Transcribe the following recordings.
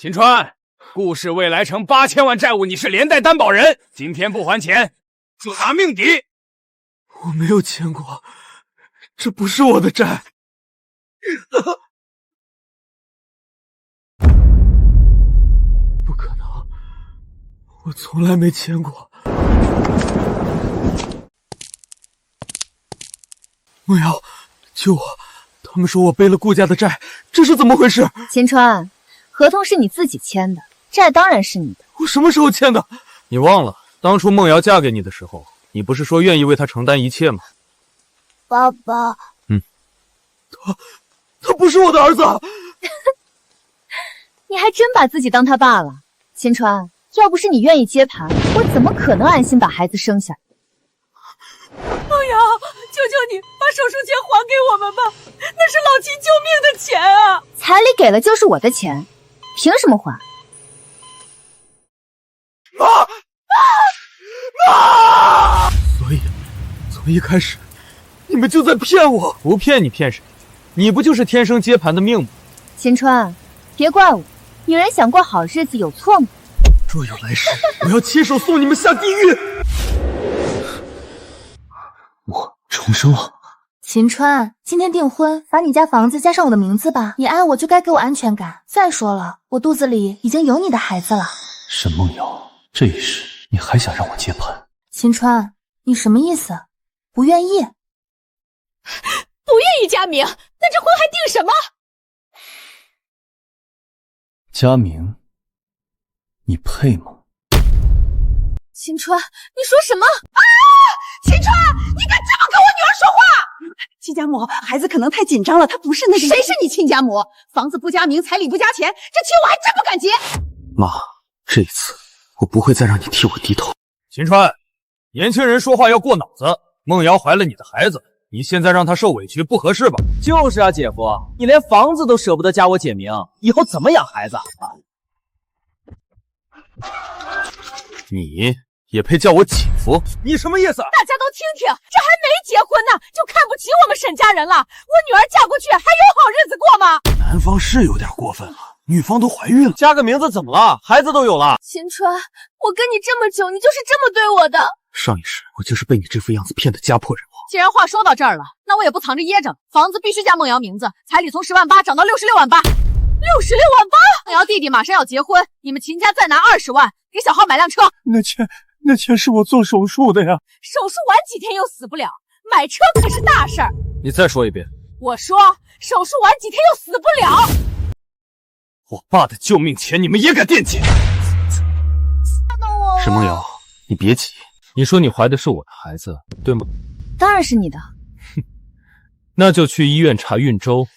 秦川，顾氏未来城8000万债务你是连带担保人，今天不还钱，就拿命抵。我没有欠过，这不是我的债。不可能，我从来没欠过。梦瑶，救我！他们说我背了顾家的债，这是怎么回事？秦川，合同是你自己签的，债当然是你的。我什么时候签的？你忘了，当初梦瑶嫁给你的时候，你不是说愿意为她承担一切吗？爸爸，他不是我的儿子。你还真把自己当他爸了。秦川，要不是你愿意接盘，我怎么可能安心把孩子生下来？梦瑶，求求你把手术钱还给我们吧，那是老秦救命的钱啊！彩礼给了就是我的钱，凭什么还？妈！所以从一开始你们就在骗我。不骗你骗谁？你不就是天生接盘的命吗？秦川，别怪我，女人想过好日子有错吗？若有来世，我要亲手送你们下地狱。我重生了。秦川，今天订婚，把你家房子加上我的名字吧。你爱我就该给我安全感。再说了，我肚子里已经有你的孩子了。沈梦瑶，这一世你还想让我接盘？秦川，你什么意思？不愿意？不愿意加名，那这婚还定什么？佳明，你配吗？秦川，你说什么啊？秦川，你敢这么跟我女儿说话？亲家母，孩子可能太紧张了，他不是那个。谁是你亲家母？房子不加名，彩礼不加钱，这亲我还真不敢结。妈，这一次我不会再让你替我低头。秦川，年轻人说话要过脑子。梦瑶怀了你的孩子，你现在让她受委屈不合适吧？就是啊，姐夫，你连房子都舍不得加我姐名，以后怎么养孩子啊？你也配叫我姐夫？你什么意思？大家都听听，这还没结婚呢，就看不起我们沈家人了？我女儿嫁过去还有好日子过吗？男方是有点过分了，女方都怀孕了，加个名字怎么了？孩子都有了。秦川，我跟你这么久，你就是这么对我的？上一世我就是被你这副样子骗得家破人亡。既然话说到这儿了，那我也不藏着掖着了，房子必须加梦瑶名字，彩礼从10.8万涨到66.8万。66.8万！梦瑶弟弟马上要结婚，你们秦家再拿20万给小浩买辆车。那钱是我做手术的呀。手术晚几天又死不了，买车可是大事儿。你再说一遍。我说手术晚几天又死不了。我爸的救命钱你们也敢惦记？沈梦瑶，你别急。你说你怀的是我的孩子，对吗？当然是你的。那就去医院查孕周。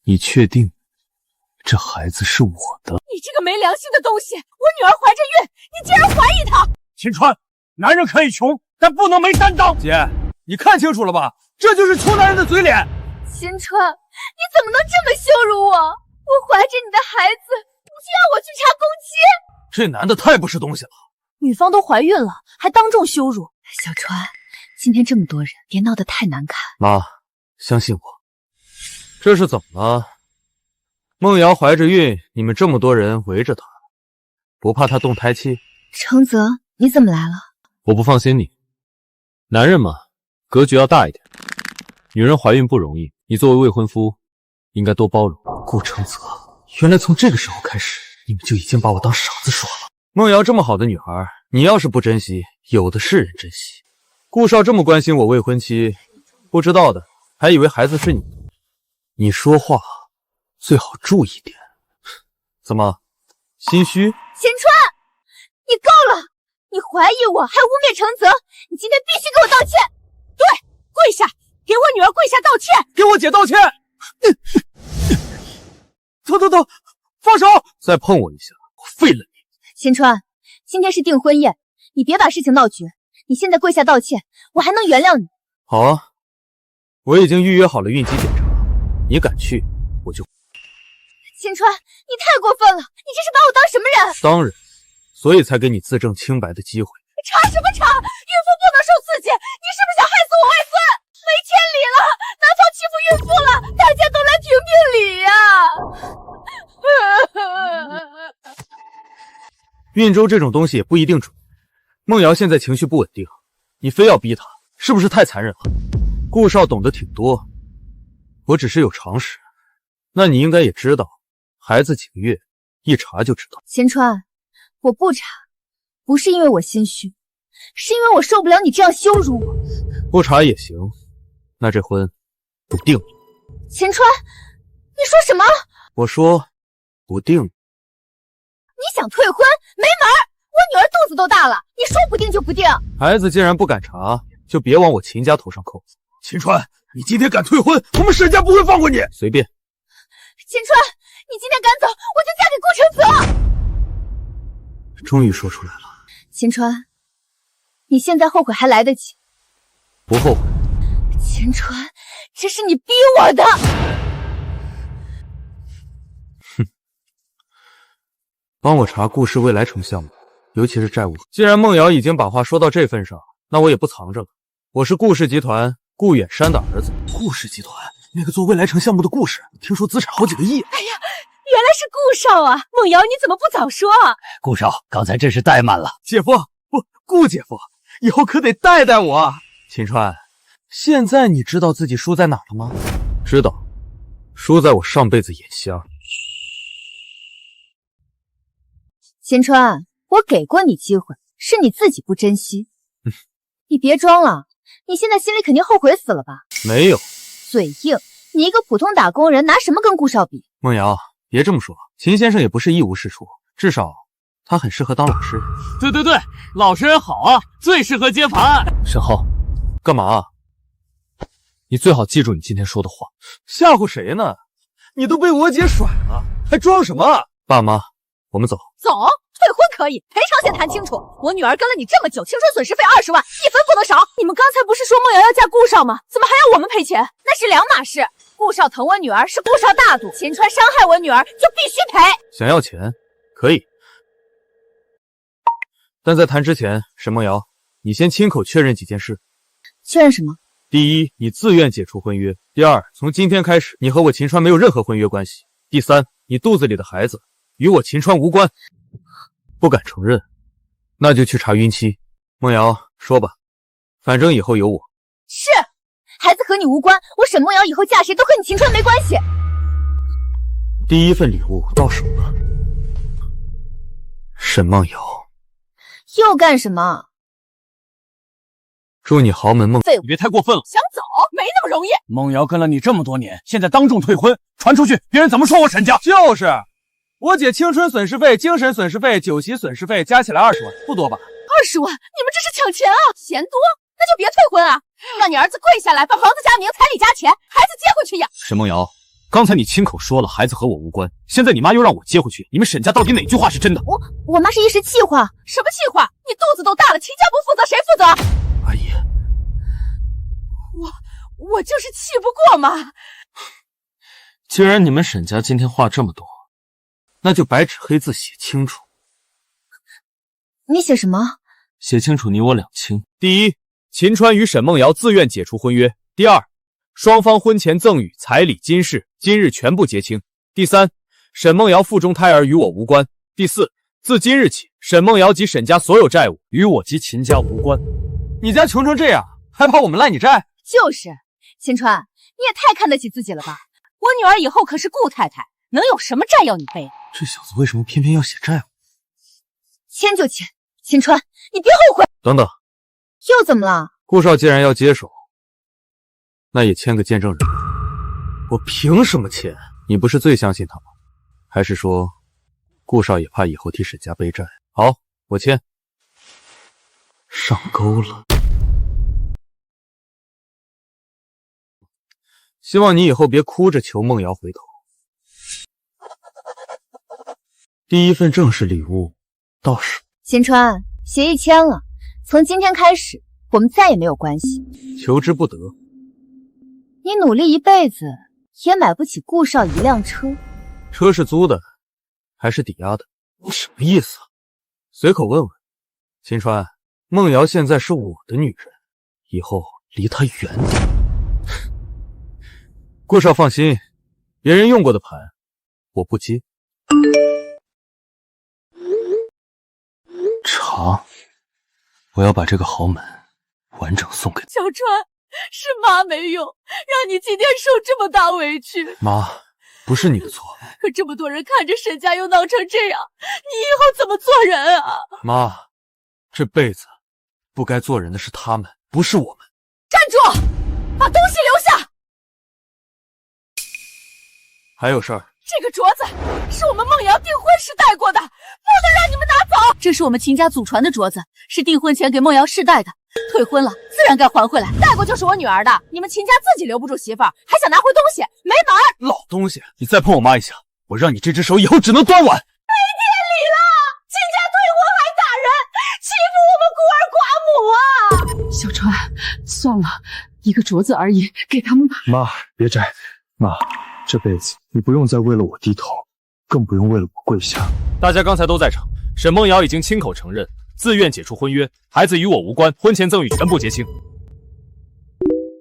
你确定这孩子是我的？你这个没良心的东西！我女儿怀着孕，你竟然怀疑她！秦川，男人可以穷，但不能没担当。姐，你看清楚了吧？这就是穷男人的嘴脸。秦川，你怎么能这么羞辱我？我怀着你的孩子，你就要我去查公鸡？这男的太不是东西了。女方都怀孕了，还当众羞辱。小川，今天这么多人，别闹得太难看。妈，相信我。这是怎么了？梦瑶怀着孕，你们这么多人围着她，不怕她动胎气？程泽，你怎么来了？我不放心你。男人嘛，格局要大一点。女人怀孕不容易，你作为未婚夫，应该多包容。顾程泽，原来从这个时候开始，你们就已经把我当傻子说了。梦瑶这么好的女孩，你要是不珍惜，有的是人珍惜。顾少这么关心我未婚妻，不知道的还以为孩子是你的。你说话最好注意点。怎么，心虚？秦川，你够了！你怀疑我，还污蔑程泽，你今天必须给我道歉！对，跪下，给我女儿跪下道歉！给我姐道歉！等，放手！再碰我一下，我废了你！秦川，今天是订婚宴，你别把事情闹绝。你现在跪下道歉，我还能原谅你。好啊，我已经预约好了孕期检查，你敢去，我就……秦川，你太过分了！你这是把我当什么人？当然，所以才给你自证清白的机会。查什么查？孕妇不能受刺激！你是不是想害死我外孙？没天理了！男方欺负孕妇了，大家都来评评理呀！运州这种东西也不一定准。梦瑶现在情绪不稳定，你非要逼她，是不是太残忍了？顾少懂得挺多，我只是有常识。那你应该也知道，孩子几个月，一查就知道。秦川，我不查，不是因为我心虚，是因为我受不了你这样羞辱我。不查也行，那这婚不定了。秦川，你说什么？我说不定。你想退婚？没门儿！我女儿肚子都大了，你说不定就不定。孩子既然不敢查，就别往我秦家头上扣。秦川，你今天敢退婚，我们沈家不会放过你。随便。秦川，你今天赶走，我就嫁给顾承泽。终于说出来了。秦川，你现在后悔还来得及。不后悔。秦川，这是你逼我的。帮我查顾氏未来城项目，尤其是债务。既然梦瑶已经把话说到这份上，那我也不藏着了。我是顾氏集团顾远山的儿子。顾氏集团那个做未来城项目的顾氏，听说资产好几个亿。哎呀，原来是顾少啊！梦瑶，你怎么不早说啊？顾少，刚才真是怠慢了。姐夫，不，顾姐夫，以后可得带带我。秦川，现在你知道自己输在哪了吗？知道，输在我上辈子眼瞎。秦川，我给过你机会，是你自己不珍惜。你别装了，你现在心里肯定后悔死了吧？没有。嘴硬，你一个普通打工人，拿什么跟顾少比？梦瑶，别这么说，秦先生也不是一无是处，至少他很适合当老师。对对对，老实人好啊，最适合接盘。沈浩，干嘛？你最好记住你今天说的话。吓唬谁呢？你都被我姐甩了，还装什么？爸妈，我们走。走，退婚可以，赔偿先谈清楚。我女儿跟了你这么久，青春损失费20万，一分不能少。你们刚才不是说梦瑶要嫁顾少吗？怎么还要我们赔钱？那是两码事。顾少疼我女儿是顾少大度，秦川伤害我女儿就必须赔。想要钱可以，但在谈之前，沈梦瑶，你先亲口确认几件事。确认什么？第一，你自愿解除婚约；第二，从今天开始，你和我秦川没有任何婚约关系；第三，你肚子里的孩子与我秦川无关。不敢承认，那就去查孕期。梦瑶，说吧，反正以后有我。是，孩子和你无关，我沈梦瑶以后嫁谁都和你秦川没关系。第一份礼物到手了，沈梦瑶。又干什么？祝你豪门梦。你别太过分了，想走没那么容易。梦瑶跟了你这么多年，现在当众退婚，传出去，别人怎么说我沈家？就是，我姐青春损失费、精神损失费、酒席损失费加起来20万，不多吧？20万？你们这是抢钱啊！嫌多那就别退婚啊！让你儿子跪下来，把房子加名，彩礼加钱，孩子接回去养。沈梦瑶，刚才你亲口说了孩子和我无关，现在你妈又让我接回去，你们沈家到底哪句话是真的？我妈是一时气话。什么气话？你肚子都大了，秦家不负责谁负责？阿姨，我就是气不过嘛。既然你们沈家今天话这么多，那就白纸黑字写清楚。你写什么？写清楚你我两清。第一，秦川与沈梦瑶自愿解除婚约；第二，双方婚前赠与彩礼金饰今日全部结清；第三，沈梦瑶腹中胎儿与我无关；第四，自今日起，沈梦瑶及沈家所有债务与我及秦家无关。你家穷成这样，还怕我们赖你债？就是，秦川，你也太看得起自己了吧？我女儿以后可是顾太太，能有什么债要你背？这小子为什么偏偏要写债务？签就签，秦川，你别后悔。等等，又怎么了？顾少既然要接手，那也签个见证人。我凭什么签？你不是最相信他吗？还是说，顾少也怕以后替沈家背债？好，我签。上钩了。希望你以后别哭着求梦瑶回头。第一份正式礼物到手。秦川，协议签了，从今天开始，我们再也没有关系。求之不得。你努力一辈子，也买不起顾少一辆车。车是租的，还是抵押的？你什么意思？随口问问。秦川，梦瑶现在是我的女人，以后离她远点。顾少放心，别人用过的盘，我不接。好，我要把这个豪门完整送给你。小川，是妈没用，让你今天受这么大委屈。妈，不是你的错。可这么多人看着沈家又闹成这样，你以后怎么做人啊？妈，这辈子不该做人的是他们，不是我们。站住！把东西留下！还有事儿？这个镯子是我们梦瑶订婚时戴过的，不能让你们拿走。这是我们秦家祖传的镯子，是订婚前给梦瑶试戴的。退婚了，自然该还回来。戴过就是我女儿的，你们秦家自己留不住媳妇儿，还想拿回东西，没门儿！老东西，你再碰我妈一下，我让你这只手以后只能端碗。没天理了！秦家退婚还打人，欺负我们孤儿寡母啊！小川，算了，一个镯子而已，给他们吧。妈，别摘，妈，这辈子你不用再为了我低头，更不用为了我跪下。大家刚才都在场，沈梦瑶已经亲口承认，自愿解除婚约，孩子与我无关，婚前赠与全部结清。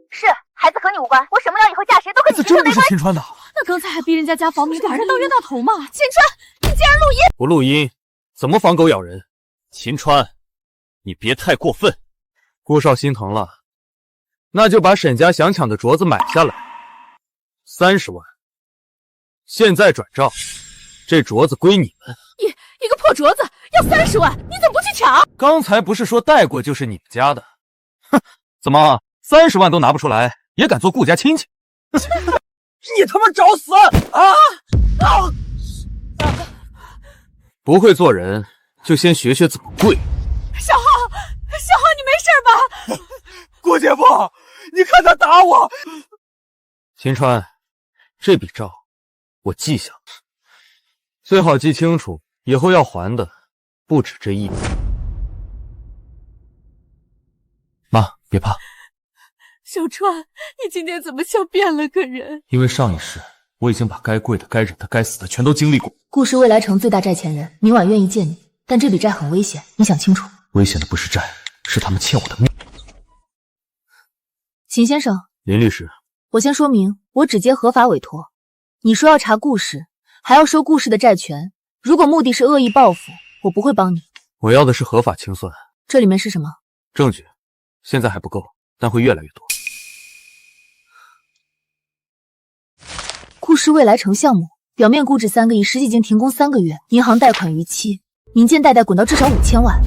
是，孩子和你无关，我沈梦瑶以后嫁谁都跟你这真不是秦川的。那刚才还逼人家家房，你俩人到冤大头吗？秦川，你竟然录音！不录音，怎么防狗咬人？秦川，你别太过分。顾少心疼了，那就把沈家想抢的镯子买下来，30万。现在转账，这镯子归你们。一个破镯子要30万，你怎么不去抢？刚才不是说戴过就是你们家的？哼，怎么30万都拿不出来，也敢做顾家亲戚？你他妈找死啊！不会做人，就先学学怎么跪。小浩，你没事吧？顾姐夫，你看他打我！秦川，这笔账我记下了，最好记清楚，以后要还的不止这一笔。妈，别怕。小川，你今天怎么像变了个人？因为上一世我已经把该跪的、该忍的、该死的全都经历过。顾氏未来城最大债权人，明晚愿意见你，但这笔债很危险，你想清楚。危险的不是债，是他们欠我的命。秦先生，林律师，我先说明，我只接合法委托。你说要查顾氏，还要收顾氏的债权，如果目的是恶意报复，我不会帮你。我要的是合法清算。这里面是什么？证据，现在还不够，但会越来越多。顾氏未来城项目，表面估值3个亿，实际已经停工3个月，银行贷款逾期，民间贷滚到至少5000万。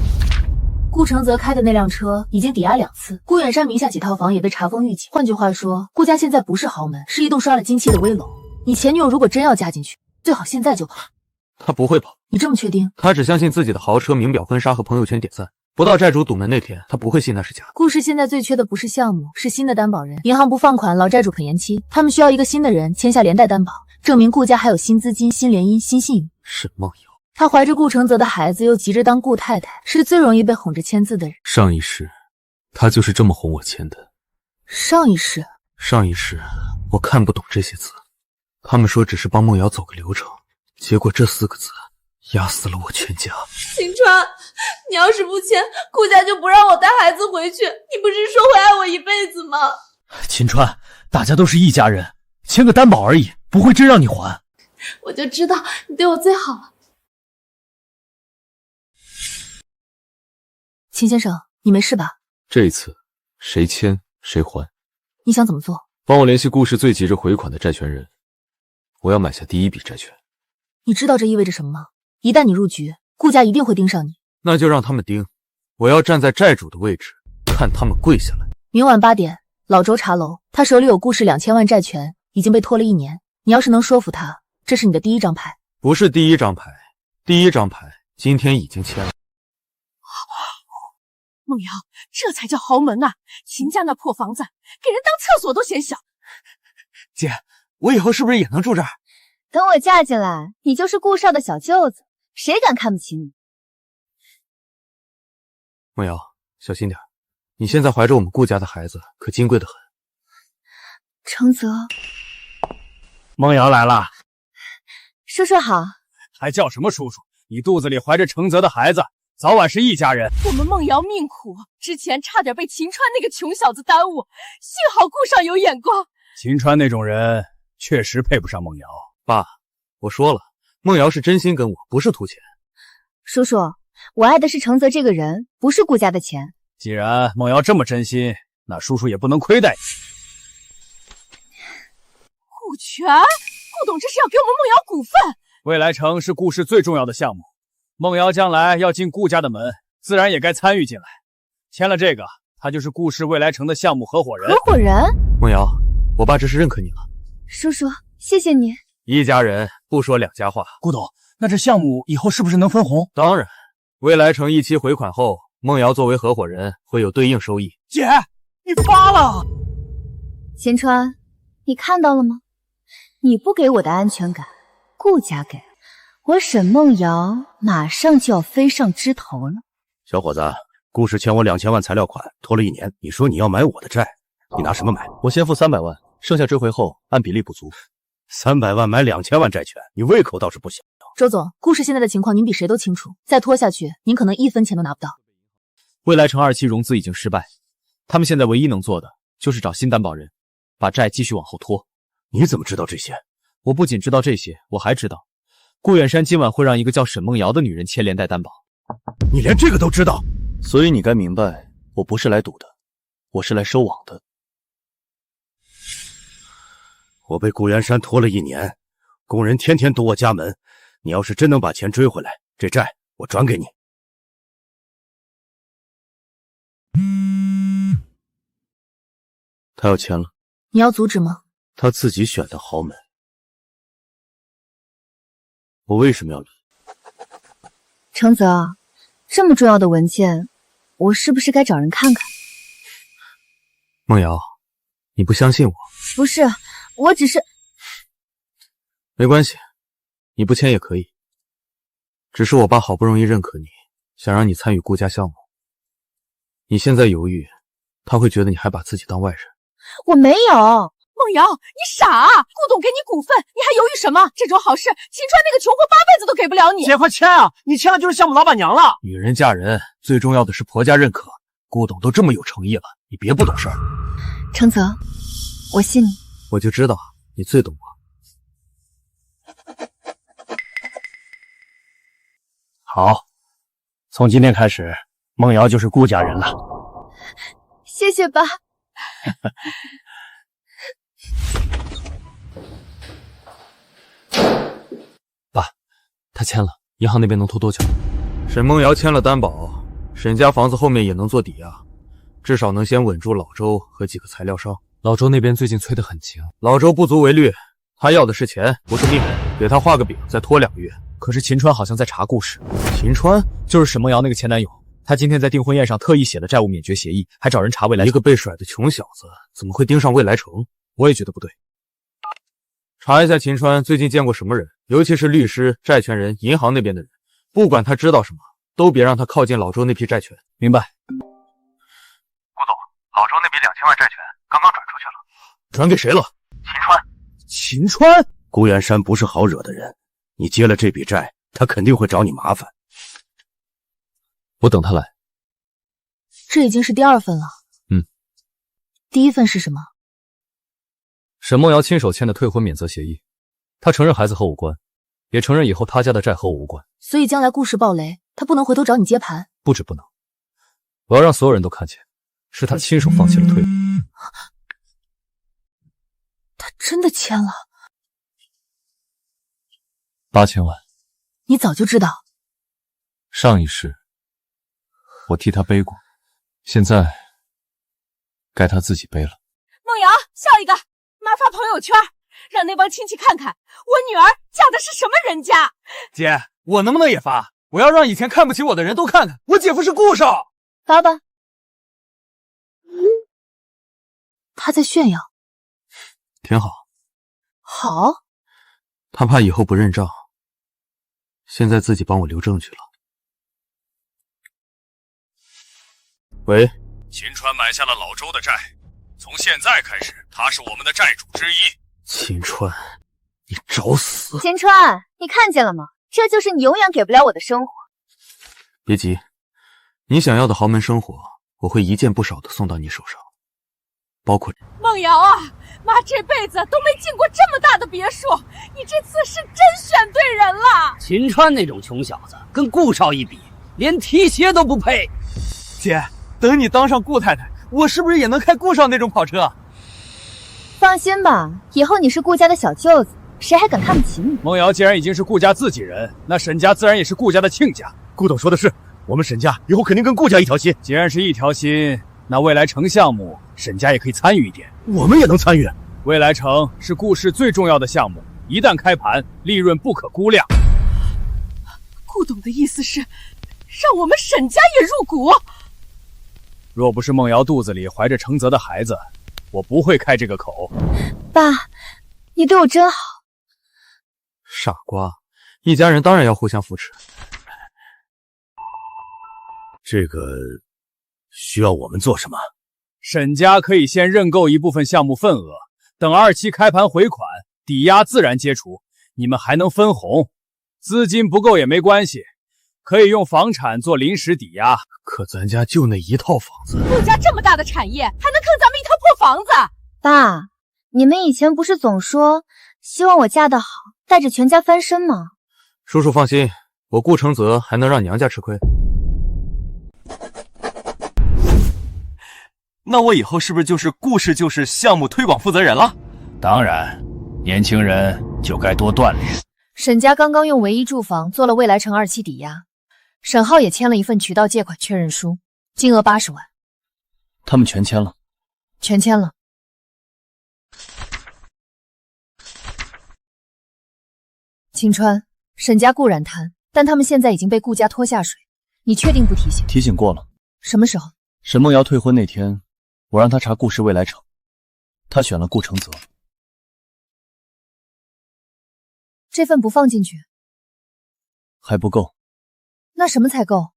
顾承泽开的那辆车已经抵押2次，顾远山名下几套房也被查封预警。换句话说，顾家现在不是豪门，是一栋刷了金漆的危楼。你前女友如果真要嫁进去，最好现在就跑。他不会跑。你这么确定？他只相信自己的豪车、名表、婚纱和朋友圈点赞。不到债主堵门那天，他不会信那是假的。顾氏现在最缺的不是项目，是新的担保人。银行不放款，老债主肯延期，他们需要一个新的人签下连带担保，证明顾家还有新资金、新联姻、新信誉。沈梦瑶，她怀着顾承泽的孩子，又急着当顾太太，是最容易被哄着签字的人。上一世，他就是这么哄我签的。上一世我看不懂这些字，他们说只是帮梦瑶走个流程，结果这4个字压死了我全家。秦川，你要是不签，顾家就不让我带孩子回去。你不是说会爱我一辈子吗？秦川，大家都是一家人，签个担保而已，不会真让你还。我就知道你对我最好了。秦先生，你没事吧？这一次谁签谁还。你想怎么做？帮我联系顾氏最急着回款的债权人，我要买下第一笔债权。你知道这意味着什么吗？一旦你入局，顾家一定会盯上你。那就让他们盯，我要站在债主的位置，看他们跪下来。明晚8点，老周茶楼，他手里有顾氏2000万债权，已经被拖了1年。你要是能说服他，这是你的第一张牌。不是第一张牌，第一张牌今天已经签了。梦瑶，这才叫豪门啊！秦家那破房子，给人当厕所都嫌小。姐，我以后是不是也能住这儿？等我嫁进来，你就是顾少的小舅子，谁敢看不起你？梦瑶，小心点，你现在怀着我们顾家的孩子，可金贵得很。承泽，梦瑶来了，叔叔好。还叫什么叔叔？你肚子里怀着承泽的孩子，早晚是一家人。我们梦瑶命苦，之前差点被秦川那个穷小子耽误，幸好顾上有眼光。秦川那种人确实配不上梦瑶。爸，我说了，梦瑶是真心跟我，不是图钱。叔叔，我爱的是程泽这个人，不是顾家的钱。既然梦瑶这么真心，那叔叔也不能亏待你。股权？顾董这是要给我们梦瑶股份？未来城是顾氏最重要的项目，梦瑶将来要进顾家的门，自然也该参与进来。签了这个，他就是顾氏未来城的项目合伙人。合伙人？梦瑶，我爸这是认可你了。叔叔，谢谢你。一家人不说两家话。顾董，那这项目以后是不是能分红？当然，未来城一期回款后，梦瑶作为合伙人会有对应收益。姐，你发了！秦川，你看到了吗？你不给我的安全感，顾家给，我沈梦瑶马上就要飞上枝头了。小伙子，顾氏欠我2000万材料款，拖了1年。你说你要买我的债，你拿什么买？我先付300万，剩下追回后按比例补足。300万买2000万债权，你胃口倒是不小。周总，顾氏现在的情况您比谁都清楚，再拖下去，您可能1分钱都拿不到。未来城2期融资已经失败，他们现在唯一能做的就是找新担保人，把债继续往后拖。你怎么知道这些？我不仅知道这些，我还知道顾远山今晚会让一个叫沈梦瑶的女人签连带担保。你连这个都知道？所以你该明白，我不是来赌的，我是来收网的。我被顾元山拖了1年，工人天天堵我家门。你要是真能把钱追回来，这债我转给你。他要签了，你要阻止吗？他自己选的豪门，我为什么要理？程泽，这么重要的文件，我是不是该找人看看？梦瑶，你不相信我？不是，我只是……没关系，你不签也可以。只是我爸好不容易认可你，想让你参与顾家项目。你现在犹豫，他会觉得你还把自己当外人。我没有。梦瑶，你傻啊！顾董给你股份，你还犹豫什么？这种好事，秦川那个穷货8辈子都给不了你。姐，快签啊！你签了就是项目老板娘了。女人嫁人，最重要的是婆家认可。顾董都这么有诚意了，你别不懂事儿。程泽，我信你。我就知道你最懂我。好，从今天开始，梦瑶就是顾家人了。谢谢爸。爸，他签了，银行那边能拖多久？沈梦瑶签了担保，沈家房子后面也能做抵押，至少能先稳住老周和几个材料商。老周那边最近催得很勤，老周不足为虑，他要的是钱，不是命，给他画个饼，再拖2个月。可是秦川好像在查顾氏。秦川就是沈梦瑶那个前男友，他今天在订婚宴上特意写了债务免绝协议，还找人查未来城。一个被甩的穷小子，怎么会盯上未来城？我也觉得不对。查一下秦川最近见过什么人，尤其是律师、债权人、银行那边的人，不管他知道什么，都别让他靠近老周那批债权。明白。顾总，老周那笔2000万债权刚刚转出去了。转给谁了？秦川。秦川？顾元山不是好惹的人，你接了这笔债，他肯定会找你麻烦。我等他来。这已经是第2份了。第1份是什么？沈梦瑶亲手签的退婚免责协议，他承认孩子和我无关，也承认以后他家的债和我无关。所以将来顾氏暴雷，他不能回头找你接盘。不止不能，我要让所有人都看见，是他亲手放弃了退路。他真的签了8000万。你早就知道。上一世我替他背过，现在该他自己背了。梦瑶，笑一个，妈发朋友圈，让那帮亲戚看看我女儿嫁的是什么人家。姐，我能不能也发？我要让以前看不起我的人都看看，我姐夫是顾少。发吧。他在炫耀。挺好。好。他怕以后不认账，现在自己帮我留证据了。喂，秦川买下了老周的债，从现在开始，他是我们的债主之一。秦川，你找死！秦川，你看见了吗？这就是你永远给不了我的生活。别急，你想要的豪门生活，我会一件不少的送到你手上，包括……梦瑶啊，妈这辈子都没进过这么大的别墅，你这次是真选对人了。秦川那种穷小子跟顾少一比，连提鞋都不配。姐，等你当上顾太太，我是不是也能开顾少那种跑车？放心吧，以后你是顾家的小舅子，谁还敢看不起你？孟瑶既然已经是顾家自己人，那沈家自然也是顾家的亲家。顾董说的是，我们沈家以后肯定跟顾家一条心。既然是一条心，那未来城项目沈家也可以参与一点。我们也能参与。未来城是顾氏最重要的项目，一旦开盘，利润不可估量。顾董的意思是，让我们沈家也入股。若不是孟瑶肚子里怀着程泽的孩子，我不会开这个口。爸，你对我真好。傻瓜，一家人当然要互相扶持。这个需要我们做什么？沈家可以先认购一部分项目份额，等2期开盘回款，抵押自然解除，你们还能分红。资金不够也没关系，可以用房产做临时抵押。可咱家就那一套房子，顾家这么大的产业，还能坑咱们一套破房子？爸，你们以前不是总说希望我嫁得好，带着全家翻身吗？叔叔放心，我顾承泽还能让娘家吃亏。那我以后是不是就是顾氏就是项目推广负责人了？当然，年轻人就该多锻炼。沈家刚刚用唯一住房做了未来城2期抵押，沈浩也签了一份渠道借款确认书，金额80万。他们全签了？全签了。秦川，沈家固然贪，但他们现在已经被顾家拖下水，你确定不提醒？提醒过了。什么时候？沈梦瑶退婚那天，我让他查顾氏未来城，他选了顾承泽。这份不放进去还不够。那什么才够？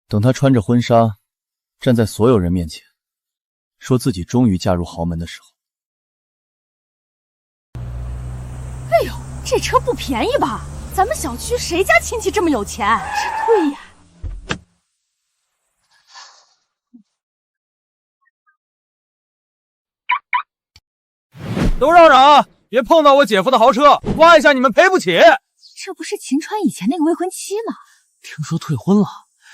等他穿着婚纱站在所有人面前，说自己终于嫁入豪门的时候。哎呦，这车不便宜吧？咱们小区谁家亲戚这么有钱？这对呀。都让让啊！别碰到我姐夫的豪车，刮一下你们赔不起。这不是秦川以前那个未婚妻吗？听说退婚了，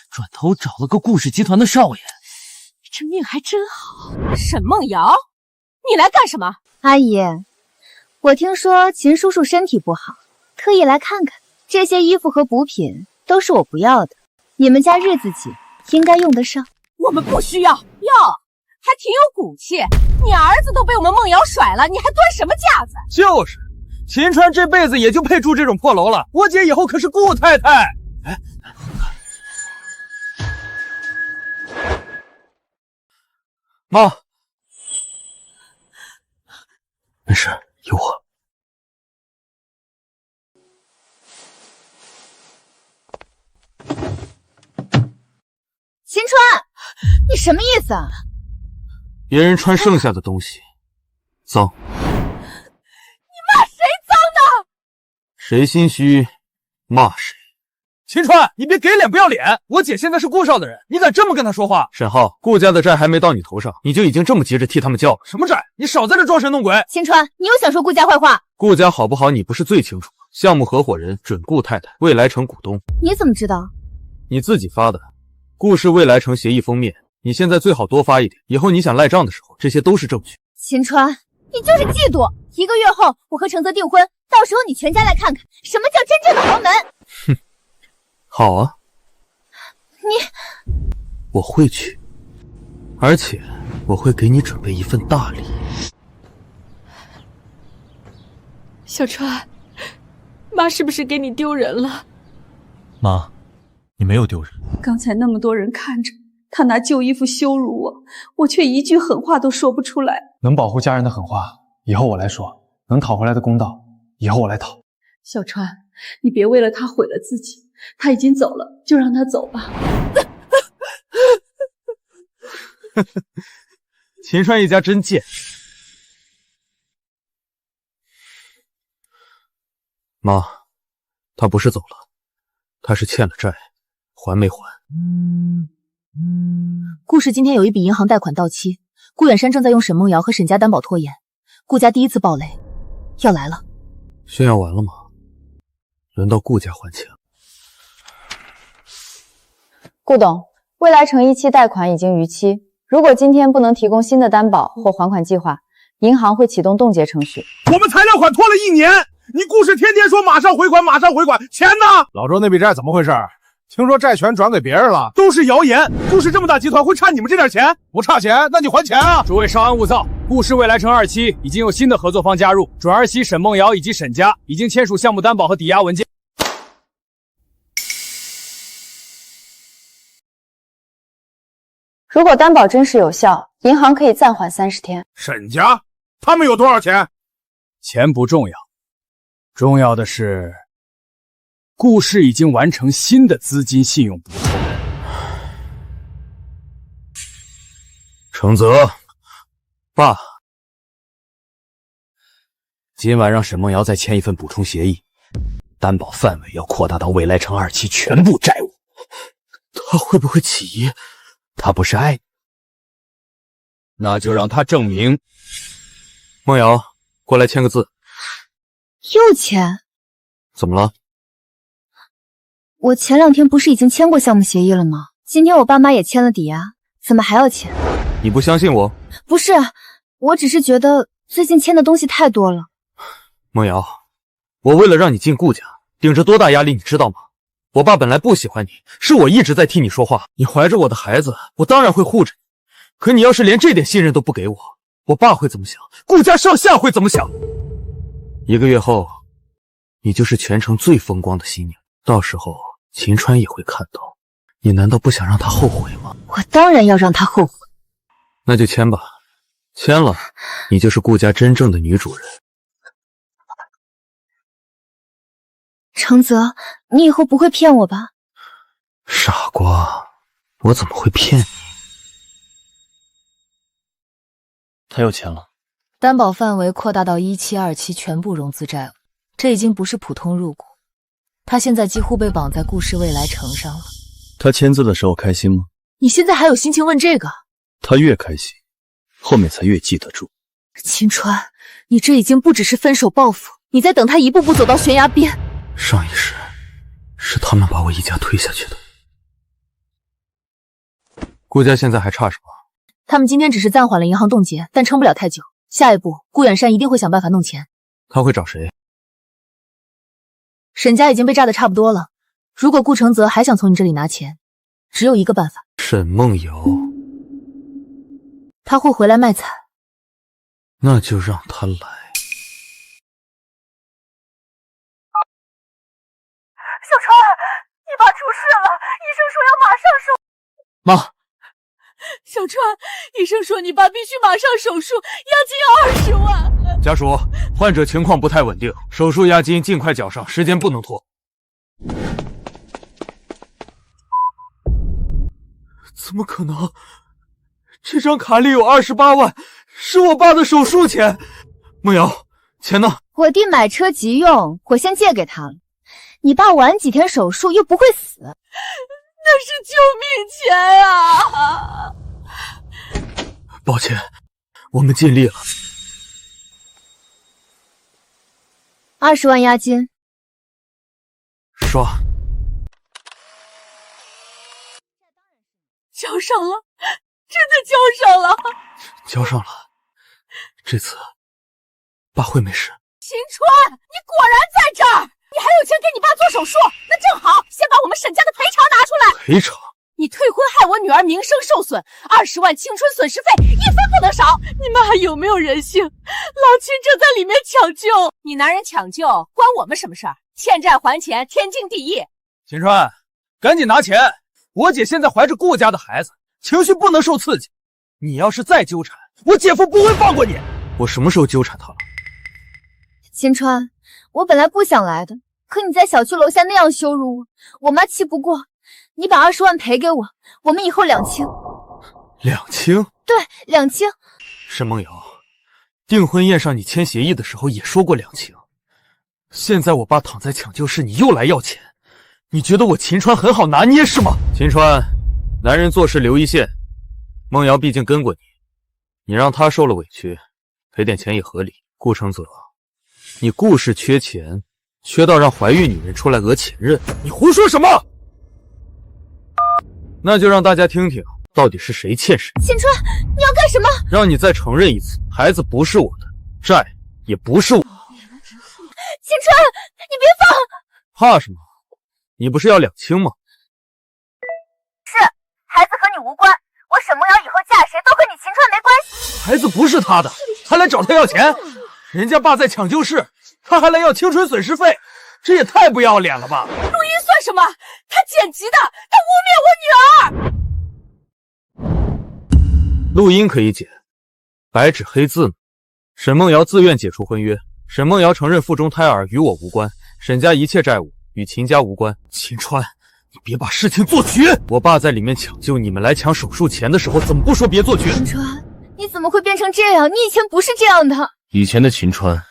转头找了个顾氏集团的少爷。这命还真好。沈梦瑶，你来干什么？阿姨，我听说秦叔叔身体不好，特意来看看。这些衣服和补品都是我不要的，你们家日子紧，应该用得上。我们不需要。哟，还挺有骨气。你儿子都被我们梦瑶甩了，你还端什么架子？就是，秦川这辈子也就配住这种破楼了。我姐以后可是顾太太。哎，妈，没事，有我。秦川，你什么意思啊？别人穿剩下的东西，脏。你骂谁脏的？谁心虚，骂谁。秦川，你别给脸不要脸！我姐现在是顾少的人，你敢这么跟她说话？沈浩，顾家的债还没到你头上，你就已经这么急着替他们叫了？什么债？你少在这装神弄鬼！秦川，你又想说顾家坏话？顾家好不好，你不是最清楚吗？项目合伙人准顾太太，未来城股东。你怎么知道？你自己发的。顾氏未来城协议封面，你现在最好多发一点，以后你想赖账的时候，这些都是证据。秦川，你就是嫉妒。1个月后，我和承泽订婚，到时候你全家来看看什么叫真正的豪门。哼，好啊。你，我会去，而且我会给你准备一份大礼。小川，妈是不是给你丢人了？妈，你没有丢人。刚才那么多人看着，他拿旧衣服羞辱我，我却一句狠话都说不出来。能保护家人的狠话，以后我来说；能讨回来的公道，以后我来讨。小川，你别为了他毁了自己。他已经走了，就让他走吧。秦川一家真贱。妈，他不是走了，他是欠了债，还没还。顾氏今天有一笔银行贷款到期，顾远山正在用沈梦瑶和沈家担保拖延，顾家第一次暴雷，要来了。炫耀完了吗？轮到顾家还钱了。顾董，未来城一期贷款已经逾期，如果今天不能提供新的担保或还款计划，银行会启动冻结程序。我们材料款拖了1年，你顾氏天天说马上回款，马上回款，钱呢？老周那笔债怎么回事？听说债权转给别人了，都是谣言。顾氏这么大集团会差你们这点钱？不差钱，那你还钱啊！诸位稍安勿躁，顾氏未来城2期已经有新的合作方加入，准儿媳沈梦瑶以及沈家已经签署项目担保和抵押文件。如果担保真实有效，银行可以暂缓30天。沈家他们有多少钱？钱不重要，重要的是顾氏已经完成新的资金信用补充。承泽，爸，今晚让沈梦瑶再签一份补充协议，担保范围要扩大到未来城2期全部债务。他会不会起疑？他不是爱你，那就让他证明。梦瑶，过来签个字。又签？怎么了？我前2天不是已经签过项目协议了吗？今天我爸妈也签了抵押，怎么还要签？你不相信我？不是，我只是觉得最近签的东西太多了。梦瑶，我为了让你进顾家，顶着多大压力，你知道吗？我爸本来不喜欢你，是我一直在替你说话。你怀着我的孩子，我当然会护着你。可你要是连这点信任都不给我，我爸会怎么想？顾家上下会怎么想？1个月后，你就是全城最风光的新娘，到时候秦川也会看到。你难道不想让他后悔吗？我当然要让他后悔。那就签吧，签了，你就是顾家真正的女主人。承泽，你以后不会骗我吧？傻瓜，我怎么会骗你？他又签了，担保范围扩大到1期、2期全部融资债务，这已经不是普通入股，他现在几乎被绑在顾氏未来城上了。他签字的时候开心吗？你现在还有心情问这个？他越开心，后面才越记得住。秦川，你这已经不只是分手报复，你在等他一步步走到悬崖边。上一世是他们把我一家推下去的。顾家现在还差什么？他们今天只是暂缓了银行冻结，但撑不了太久。下一步，顾远山一定会想办法弄钱。他会找谁？沈家已经被炸得差不多了，如果顾承泽还想从你这里拿钱，只有一个办法。沈梦瑶，他会回来卖惨。那就让他来。小川，你爸出事了，医生说要马上手。妈，小川，医生说你爸必须马上手术，押金要20万。家属，患者情况不太稳定，手术押金尽快缴上，时间不能拖。怎么可能？这张卡里有28万，是我爸的手术钱。梦瑶，钱呢？我弟买车急用，我先借给他了。你爸晚几天手术又不会死，那是救命钱啊！抱歉，我们尽力了。20万押金，刷。交上了，真的交上了。交上了，这次爸会没事。秦川，你果然在这儿。你还有钱给你爸做手术，那正好，先把我们沈家的赔偿拿出来。赔偿？你退婚害我女儿名声受损，20万青春损失费1分不能少。你们还有没有人性？老秦正在里面抢救，你拿人抢救关我们什么事儿？欠债还钱，天经地义。秦川，赶紧拿钱！我姐现在怀着顾家的孩子，情绪不能受刺激。你要是再纠缠，我姐夫不会放过你。我什么时候纠缠他了？秦川，我本来不想来的，可你在小区楼下那样羞辱我，我妈气不过。你把20万赔给我，我们以后两清。两清？对，两清。沈梦瑶，订婚宴上你签协议的时候也说过两清。现在我爸躺在抢救室，你又来要钱，你觉得我秦川很好拿捏是吗？秦川，男人做事留一线。梦瑶毕竟跟过你，你让她受了委屈，赔点钱也合理。顾承泽，你顾氏缺钱，缺到让怀孕女人出来讹前任，你胡说什么？那就让大家听听，到底是谁欠谁。秦川，你要干什么？让你再承认一次，孩子不是我的，债也不是我。秦川，你别放！怕什么？你不是要两清吗？是，孩子和你无关。我沈梦瑶以后嫁谁都和你秦川没关系。孩子不是他的，还来找他要钱？人家爸在抢救室，他还来要青春损失费，这也太不要脸了吧！录音算什么？他剪辑的，他污蔑我女儿。录音可以剪，白纸黑字呢。沈梦瑶自愿解除婚约，沈梦瑶承认腹中胎儿与我无关，沈家一切债务与秦家无关。秦川，你别把事情做绝！我爸在里面抢救，你们来抢手术钱的时候，怎么不说别做绝？秦川，你怎么会变成这样？你以前不是这样的。以前的秦川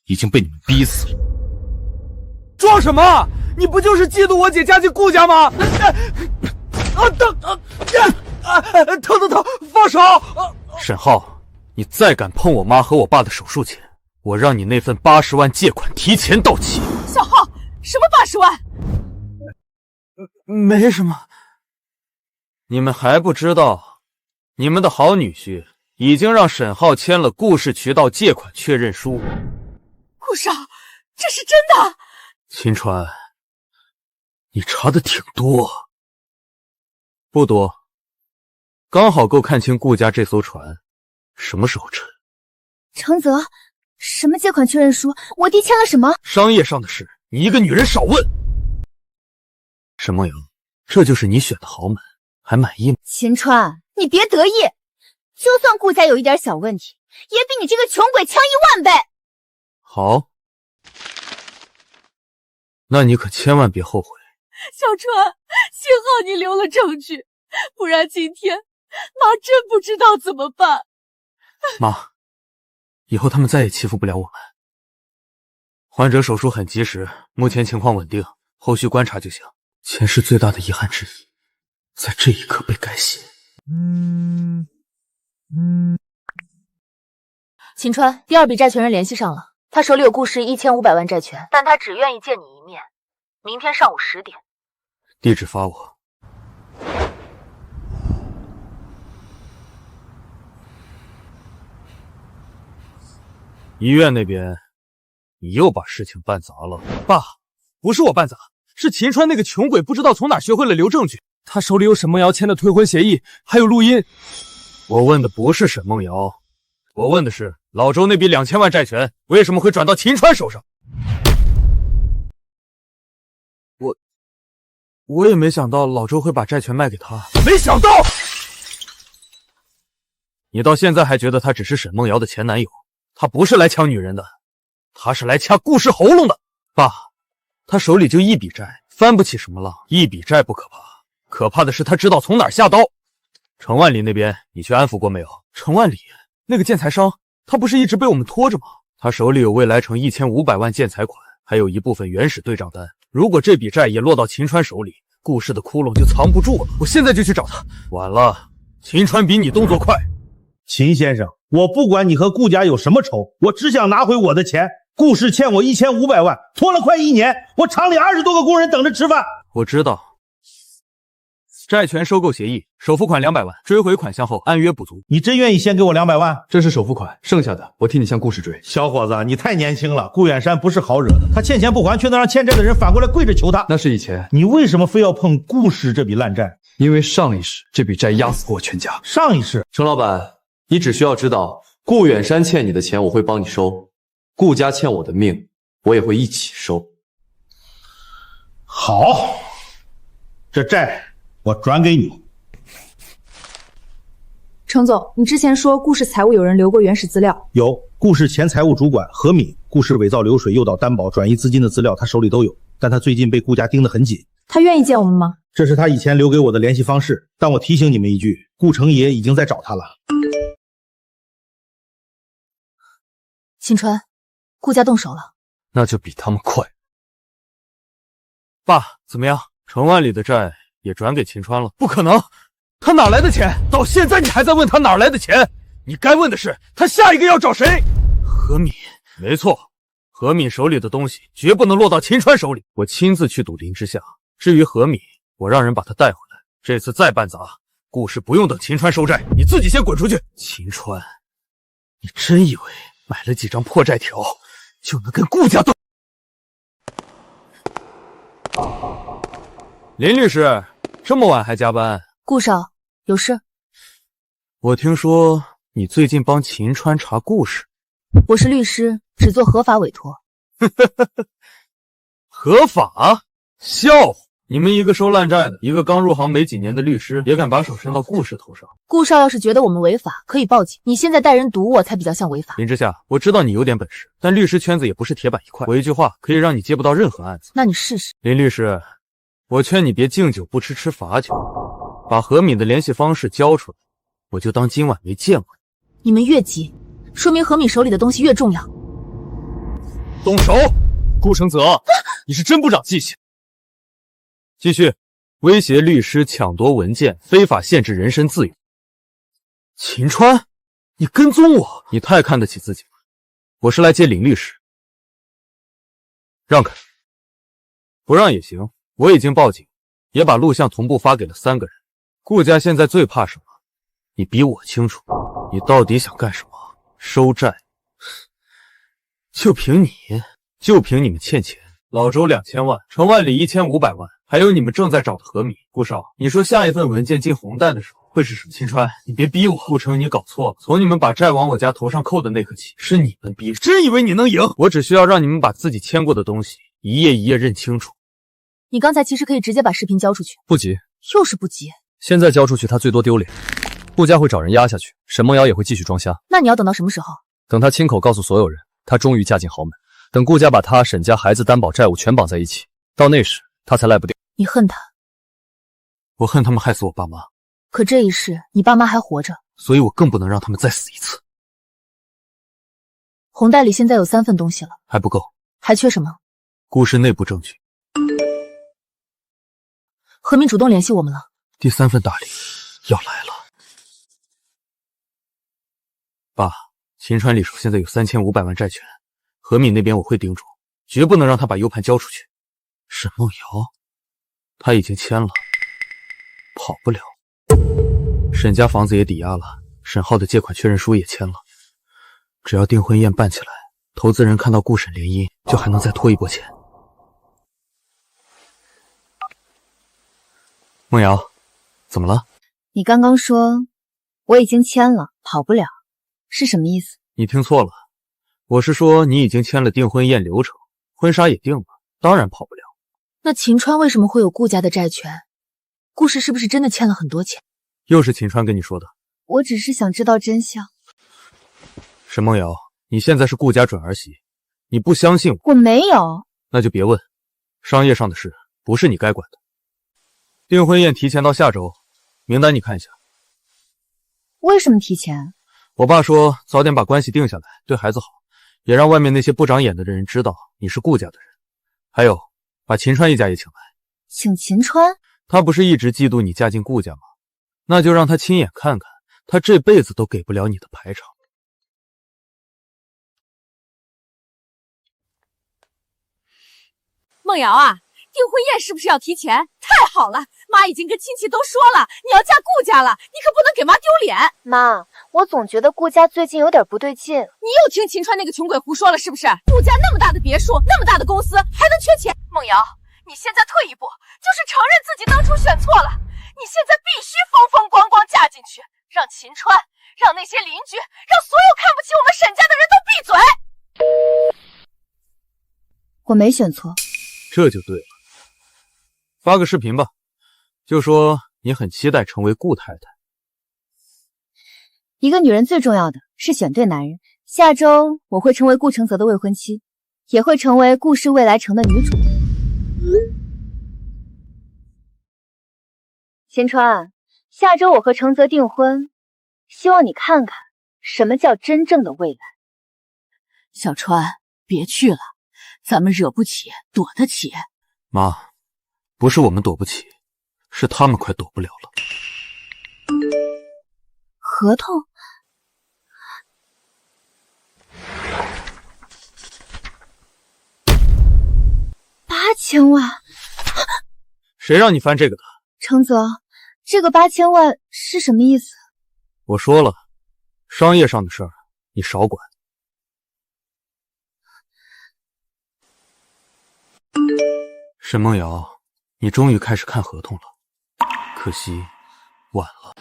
已经被你们逼死了。装什么？你不就是嫉妒我姐嫁进顾家吗？疼！放手！沈浩，你再敢碰我妈和我爸的手术钱，我让你那份80万借款提前到期。小浩，什么80万？没什么。你们还不知道，你们的好女婿已经让沈浩签了顾氏渠道借款确认书。顾少，这是真的？秦川，你查的挺多。不多，刚好够看清顾家这艘船什么时候沉。程泽，什么借款确认书？我弟签了什么？商业上的事，你一个女人少问。沈梦瑶，这就是你选的豪门，还满意吗？秦川，你别得意，就算顾家有一点小问题，也比你这个穷鬼强10000倍。好，那你可千万别后悔。小川，幸好你留了证据，不然今天妈真不知道怎么办。妈，以后他们再也欺负不了我们。患者手术很及时，目前情况稳定，后续观察就行。前世最大的遗憾之一，在这一刻被改写。秦川，第2笔债权人联系上了，他手里有顾氏1500万债权，但他只愿意见你一面，明天上午10点。地址发我。医院那边，你又把事情办砸了。爸，不是我办砸，是秦川那个穷鬼不知道从哪学会了留证据，他手里有沈梦瑶签的退婚协议，还有录音。我问的不是沈梦瑶，我问的是老周那笔2000万债权为什么会转到秦川手上。我也没想到老周会把债权卖给他，没想到！你到现在还觉得他只是沈梦瑶的前男友？他不是来抢女人的，他是来掐顾氏喉咙的。爸，他手里就一笔债，翻不起什么浪。一笔债不可怕，可怕的是他知道从哪儿下刀。程万里那边你去安抚过没有？程万里那个建材商，他不是一直被我们拖着吗？他手里有未来城1500万建材款，还有一部分原始对账单。如果这笔债也落到秦川手里，顾氏的窟窿就藏不住了。我现在就去找他。晚了，秦川比你动作快。秦先生，我不管你和顾家有什么仇，我只想拿回我的钱。顾氏欠我1500万，拖了快1年，我厂里20多个工人等着吃饭。我知道。债权收购协议，首付款200万，追回款项后按约补足。你真愿意先给我200万？这是首付款，剩下的我替你向顾氏追。小伙子，你太年轻了，顾远山不是好惹的，他欠钱不还，却能让欠债的人反过来跪着求他。那是以前。你为什么非要碰顾氏这笔烂债？因为上一世这笔债压死过我全家。上一世，程老板，你只需要知道，顾远山欠你的钱我会帮你收，顾家欠我的命我也会一起收。好，这债我转给你。程总，你之前说顾氏财务有人留过原始资料，有。顾氏前财务主管何敏，顾氏伪造流水、诱导担保、转移资金的资料，他手里都有，但他最近被顾家盯得很紧。他愿意见我们吗？这是他以前留给我的联系方式，但我提醒你们一句，顾成爷已经在找他了。秦川，顾家动手了，那就比他们快。爸，怎么样？程万里的债也转给秦川了？不可能，他哪来的钱？到现在你还在问他哪来的钱？你该问的是他下一个要找谁？何敏，没错，何敏手里的东西绝不能落到秦川手里。我亲自去堵林之夏。至于何敏，我让人把他带回来，这次再办砸，顾氏不用等秦川收债，你自己先滚出去。秦川，你真以为买了几张破债条就能跟顾家斗？林律师，这么晚还加班？顾少，有事？我听说你最近帮秦川查顾氏。我是律师，只做合法委托。合法？笑话！你们一个收烂债的，一个刚入行没几年的律师，也敢把手伸到顾氏头上？顾少要是觉得我们违法，可以报警。你现在带人堵我，才比较像违法。林之夏，我知道你有点本事，但律师圈子也不是铁板一块。我一句话可以让你接不到任何案子。那你试试。林律师，我劝你别敬酒不吃吃罚酒，把何敏的联系方式交出来，我就当今晚没见过你。你们越急，说明何敏手里的东西越重要。动手！顾承泽，你是真不长记性。继续，威胁律师抢夺文件，非法限制人身自由。秦川，你跟踪我，你太看得起自己了。我是来接林律师，让开。不让也行，我已经报警，也把录像同步发给了3个人。顾家现在最怕什么？你比我清楚，你到底想干什么？收债？就凭你们欠钱，老周2000万，程万里1500万。还有你们正在找的何敏。顾少，你说下一份文件进红袋的时候会是什么？秦川，你别逼我。顾城，你搞错了，从你们把债往我家头上扣的那刻起，是你们逼。真以为你能赢？我只需要让你们把自己签过的东西一页一页认清楚。你刚才其实可以直接把视频交出去。不急，又是不急。现在交出去他最多丢脸，顾家会找人压下去，沈梦瑶也会继续装瞎。那你要等到什么时候？等他亲口告诉所有人，他终于嫁进豪门。等顾家把他沈家孩子担保债务全绑在一起，到那时他才赖不掉。你恨他？我恨他们害死我爸妈，可这一世你爸妈还活着，所以我更不能让他们再死一次。红袋里现在有3份东西了，还不够。还缺什么？顾氏内部证据。何敏主动联系我们了。第3份大礼要来了。爸，秦川里手现在有3500万债权，何敏那边我会叮嘱，绝不能让他把 U 盘交出去。沈梦瑶，他已经签了，跑不了。沈家房子也抵押了，沈浩的借款确认书也签了。只要订婚宴办起来，投资人看到顾沈联姻，就还能再拖一波钱。梦瑶，怎么了？你刚刚说我已经签了，跑不了，是什么意思？你听错了，我是说你已经签了订婚宴流程，婚纱也定了，当然跑不了。那秦川为什么会有顾家的债权？顾氏是不是真的欠了很多钱？又是秦川跟你说的？我只是想知道真相。沈梦瑶，你现在是顾家准儿媳，你不相信我？我没有。那就别问，商业上的事不是你该管的。订婚宴提前到下周，名单你看一下。为什么提前？我爸说早点把关系定下来，对孩子好，也让外面那些不长眼的人知道你是顾家的人。还有，把秦川一家也请来。请秦川？他不是一直嫉妒你嫁进顾家吗？那就让他亲眼看看，他这辈子都给不了你的排场。梦瑶啊，订婚宴是不是要提前？太好了，妈已经跟亲戚都说了，你要嫁顾家了，你可不能给妈丢脸。妈，我总觉得顾家最近有点不对劲。你又听秦川那个穷鬼胡说了是不是？顾家那么大的别墅，那么大的公司，还能缺钱？梦瑶，你现在退一步，就是承认自己当初选错了。你现在必须风风光光嫁进去，让秦川，让那些邻居，让所有看不起我们沈家的人都闭嘴。我没选错。这就对了，发个视频吧，就说你很期待成为顾太太。一个女人最重要的是选对男人。下周我会成为顾承泽的未婚妻，也会成为顾氏未来城的女主。秦川，下周我和承泽订婚，希望你看看什么叫真正的未来。小川，别去了。咱们惹不起，躲得起。妈，不是我们躲不起，是他们快躲不了了。合同，8000万，谁让你翻这个的？承泽，这个8000万是什么意思？我说了，商业上的事儿你少管。沈梦瑶，你终于开始看合同了，可惜晚了。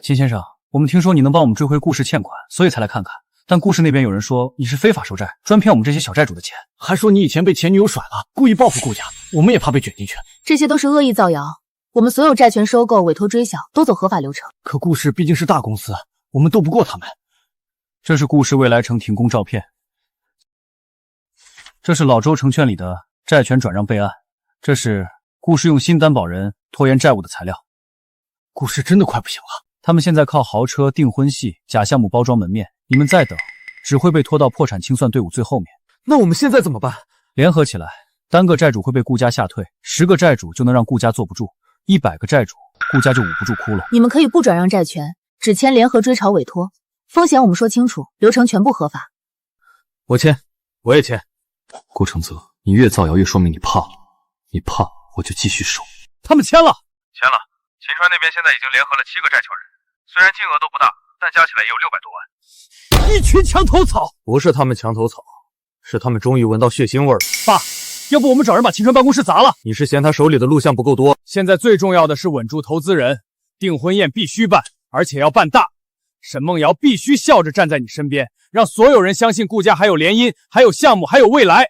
秦先生，我们听说你能帮我们追回顾氏欠款，所以才来看看。但顾氏那边有人说你是非法收债，专骗我们这些小债主的钱，还说你以前被前女友甩了，故意报复顾家，我们也怕被卷进去。这些都是恶意造谣，我们所有债权收购、委托追缴都走合法流程。可顾氏毕竟是大公司，我们斗不过他们。这是顾氏未来城停工照片，这是老周证券里的债权转让备案，这是顾氏用新担保人拖延债务的材料。顾氏真的快不行了，他们现在靠豪车、订婚戏、假项目包装门面，你们再等，只会被拖到破产清算队伍最后面。那我们现在怎么办？联合起来，单个债主会被顾家吓退，10个债主就能让顾家坐不住，100个债主，顾家就捂不住窟窿。你们可以不转让债权，只签联合追偿委托，风险我们说清楚，流程全部合法。我签，我也签。顾承泽，你越造谣越说明你怕，你怕我就继续收。他们签了，签了。秦川那边现在已经联合了7个债权人，虽然金额都不大，但加起来也有600多万。一群墙头草！不是他们墙头草，是他们终于闻到血腥味了。爸，要不我们找人把秦川办公室砸了？你是嫌他手里的录像不够多？现在最重要的是稳住投资人，订婚宴必须办，而且要办大。沈梦瑶必须笑着站在你身边，让所有人相信顾家还有联姻，还有项目，还有未来。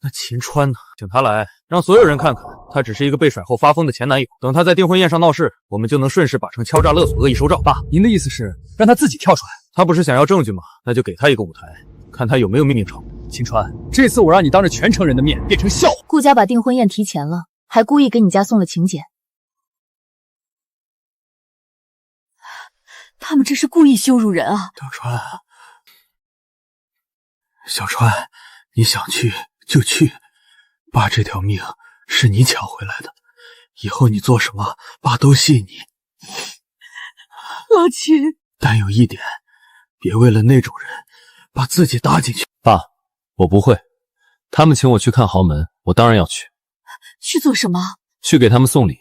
那秦川呢？请他来，让所有人看看，他只是一个被甩后发疯的前男友。等他在订婚宴上闹事，我们就能顺势把成敲诈勒索、恶意收账。爸，您的意思是让他自己跳出来？他不是想要证据吗？那就给他一个舞台，看他有没有命令场。秦川，这次我让你当着全城人的面变成笑话。顾家把订婚宴提前了，还故意给你家送了请柬。他们这是故意羞辱人啊！小川，小川，你想去就去，爸这条命是你抢回来的，以后你做什么，爸都信你。老秦，但有一点，别为了那种人把自己搭进去。爸，我不会，他们请我去看豪门，我当然要去。去做什么？去给他们送礼。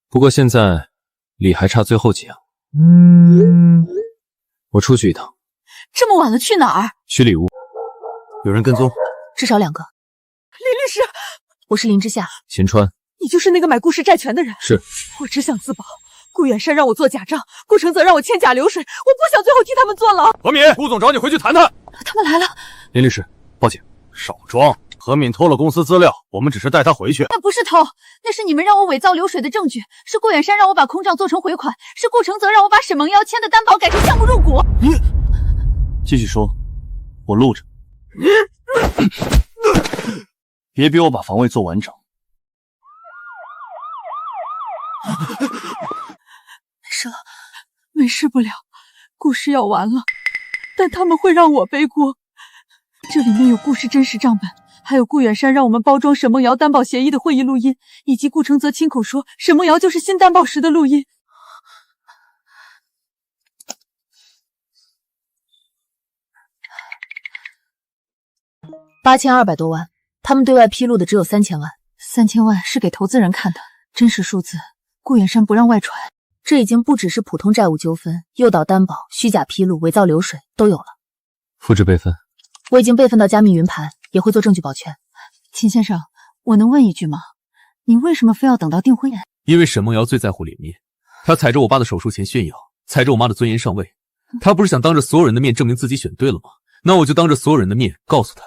不过现在礼还差最后几样。我出去一趟。这么晚了去哪儿？取礼物。有人跟踪，至少2个。林律师，我是林之夏。秦川，你就是那个买顾氏债权的人。是。我只想自保，顾远山让我做假账，顾承泽让我签假流水，我不想最后替他们坐牢。何敏，顾总找你回去谈谈。他们来了。林律师，报警。少装，何敏偷了公司资料，我们只是带他回去。那不是偷，那是你们让我伪造流水的证据，是顾远山让我把空账做成回款，是顾承泽让我把沈梦瑶签的担保改成项目入股。你继续说，我录着。别逼我把防卫做完整。没事了，没事不了，顾氏要完了，但他们会让我背锅。这里面有顾氏真实账本，还有顾远山让我们包装沈梦瑶担保协议的会议录音，以及顾承泽亲口说沈梦瑶就是新担保时的录音。8200多万，他们对外披露的只有3000万，3000万是给投资人看的，真实数字顾远山不让外传。这已经不只是普通债务纠纷，诱导担保、虚假披露、伪造流水都有了。复制备份。我已经备份到加密云盘，也会做证据保全。秦先生，我能问一句吗？你为什么非要等到订婚宴？因为沈梦瑶最在乎脸面，她踩着我爸的手术前炫耀，踩着我妈的尊严上位。她不是想当着所有人的面证明自己选对了吗？那我就当着所有人的面告诉她，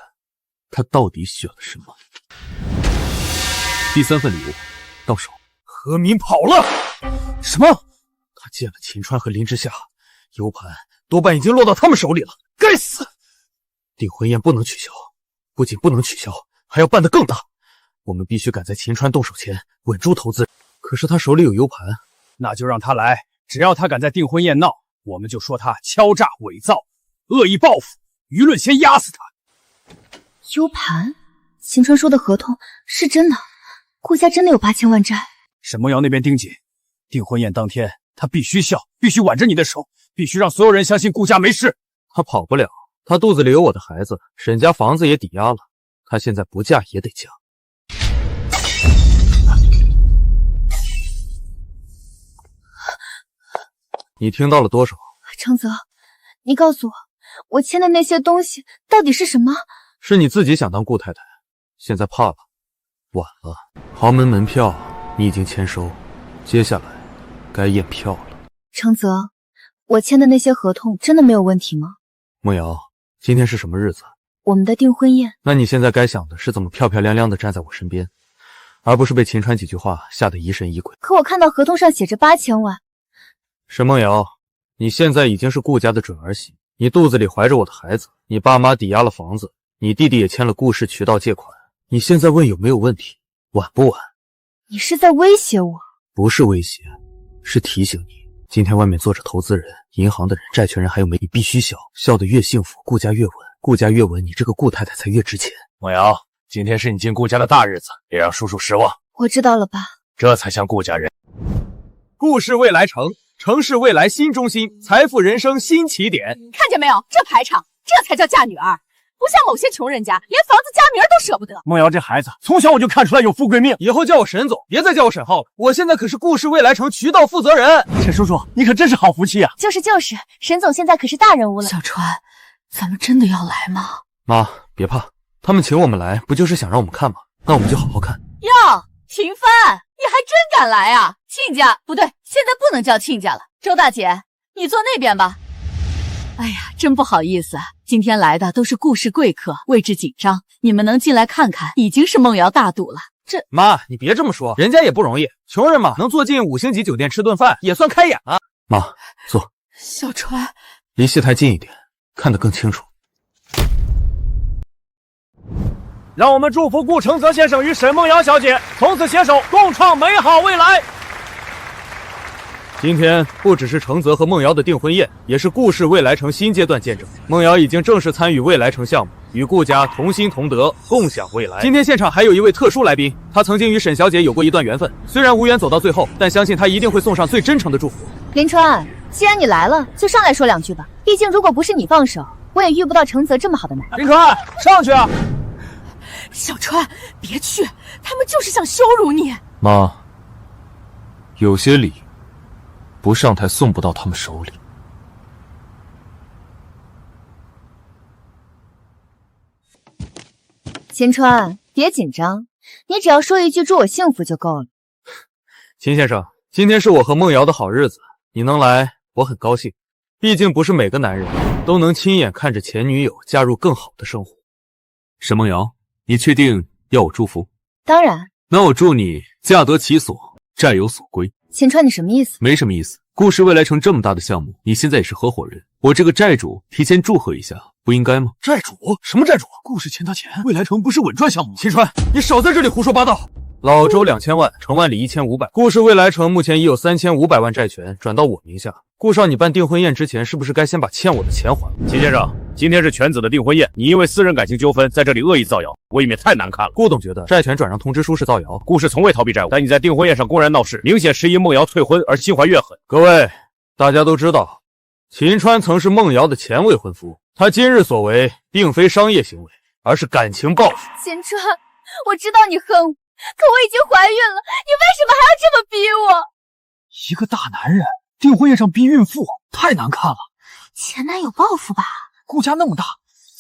她到底选了什么。第3份礼物到手。何敏跑了。什么？他见了秦川和林之夏，U盘多半已经落到他们手里了。该死！订婚宴不能取消，不仅不能取消，还要办得更大。我们必须赶在秦川动手前稳住投资。可是他手里有 U 盘，那就让他来。只要他敢在订婚宴闹，我们就说他敲诈、伪造、恶意报复，舆论先压死他。U 盘，秦川说的合同是真的，顾家真的有8000万债。沈梦瑶那边盯紧，订婚宴当天他必须笑，必须挽着你的手，必须让所有人相信顾家没事。他跑不了。他肚子里有我的孩子，沈家房子也抵押了，他现在不嫁也得嫁。你听到了多少？程泽，你告诉我，我签的那些东西到底是什么？是你自己想当顾太太，现在怕了，晚了。豪门门票你已经签收，接下来该验票了。程泽，我签的那些合同真的没有问题吗？梦瑶，今天是什么日子？我们的订婚宴。那你现在该想的是怎么漂漂亮亮的站在我身边，而不是被秦川几句话吓得疑神疑鬼。可我看到合同上写着8000万。沈梦瑶，你现在已经是顾家的准儿媳，你肚子里怀着我的孩子，你爸妈抵押了房子，你弟弟也签了顾氏渠道借款，你现在问有没有问题，晚不晚？你是在威胁我？不是威胁，是提醒你，今天外面坐着投资人、银行的人、债权人还有媒体，必须笑，笑得越幸福，顾家越稳，顾家越稳，你这个顾太太才越值钱。梦瑶，今天是你进顾家的大日子，别让叔叔失望。我知道了吧？这才像顾家人。顾氏未来城，城市未来新中心，财富人生新起点。看见没有，这排场，这才叫嫁女儿。不像某些穷人家，连房子家名都舍不得。梦瑶这孩子从小我就看出来有富贵命，以后叫我沈总，别再叫我沈浩了。我现在可是顾氏未来城渠道负责人。沈叔叔，你可真是好福气啊！就是，沈总现在可是大人物了。小川，咱们真的要来吗？妈，别怕，他们请我们来，不就是想让我们看吗？那我们就好好看。哟，秦帆，你还真敢来啊！亲家不对，现在不能叫亲家了。周大姐，你坐那边吧。哎呀，真不好意思，今天来的都是顾氏贵客，位置紧张，你们能进来看看，已经是梦瑶大度了。这妈，你别这么说，人家也不容易，穷人嘛，能坐进5星级酒店吃顿饭，也算开眼了。妈，坐。小川，离戏台近一点，看得更清楚。让我们祝福顾承泽先生与沈梦瑶小姐从此携手共创美好未来。今天不只是程泽和梦瑶的订婚宴，也是顾氏未来城新阶段见证。梦瑶已经正式参与未来城项目，与顾家同心同德，共享未来。今天现场还有一位特殊来宾，他曾经与沈小姐有过一段缘分，虽然无缘走到最后，但相信他一定会送上最真诚的祝福。林川，既然你来了，就上来说2句吧。毕竟如果不是你放手，我也遇不到程泽这么好的男人。林川，上去啊！小川，别去，他们就是想羞辱你。妈，有些礼不上台送不到他们手里。秦川，别紧张，你只要说一句祝我幸福就够了。秦先生，今天是我和梦瑶的好日子，你能来，我很高兴。毕竟不是每个男人都能亲眼看着前女友嫁入更好的生活。沈梦瑶，你确定要我祝福？当然。那我祝你嫁得其所，债有所归。秦川，你什么意思？没什么意思。顾氏未来城这么大的项目，你现在也是合伙人，我这个债主提前祝贺一下，不应该吗？债主？什么债主？顾氏欠他钱，未来城不是稳赚项目吗？秦川，你少在这里胡说八道！老周2000万，程万里1500，顾氏未来城目前已有3500万债权转到我名下。顾少，你办订婚宴之前，是不是该先把欠我的钱还了？秦先生，今天是犬子的订婚宴，你因为私人感情纠纷在这里恶意造谣，未免太难看了。顾董觉得债权转让通知书是造谣，顾氏从未逃避债务，但你在订婚宴上公然闹事，明显是因梦瑶退婚而心怀怨恨。各位，大家都知道，秦川曾是梦瑶的前未婚夫，他今日所为并非商业行为，而是感情报复。秦川，我知道你恨我，可我已经怀孕了，你为什么还要这么逼我？一个大男人订婚宴上逼孕妇，太难看了。前男友报复吧？顾家那么大，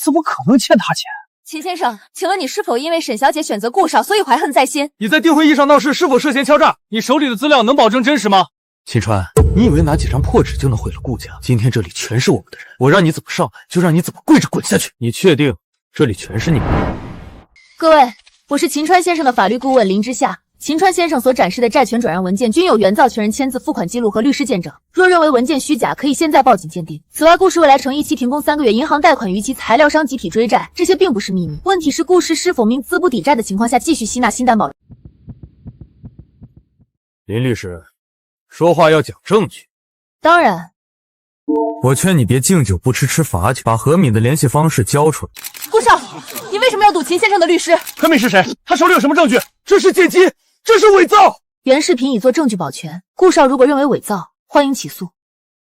怎么可能欠他钱？秦先生，请问你是否因为沈小姐选择顾少，所以怀恨在心？你在订婚宴上闹事，是否涉嫌敲诈？你手里的资料能保证真实吗？秦川，你以为拿几张破纸就能毁了顾家？今天这里全是我们的人，我让你怎么上来，就让你怎么跪着滚下去。你确定这里全是你们？各位，我是秦川先生的法律顾问林之夏。秦川先生所展示的债权转让文件均有原造权人签字、付款记录和律师见证。若认为文件虚假，可以现在报警鉴定。此外，顾氏未来城一期停工3个月，银行贷款逾期，材料商集体追债，这些并不是秘密。问题是顾氏是否明资不抵债的情况下继续吸纳新担保？林律师，说话要讲证据。当然。我劝你别敬酒不吃吃罚酒，把何敏的联系方式交出来。顾少，你为什么要堵秦先生的律师？何敏是谁？他手里有什么证据？这是剪辑，这是伪造。原视频已做证据保全。顾少如果认为伪造，欢迎起诉。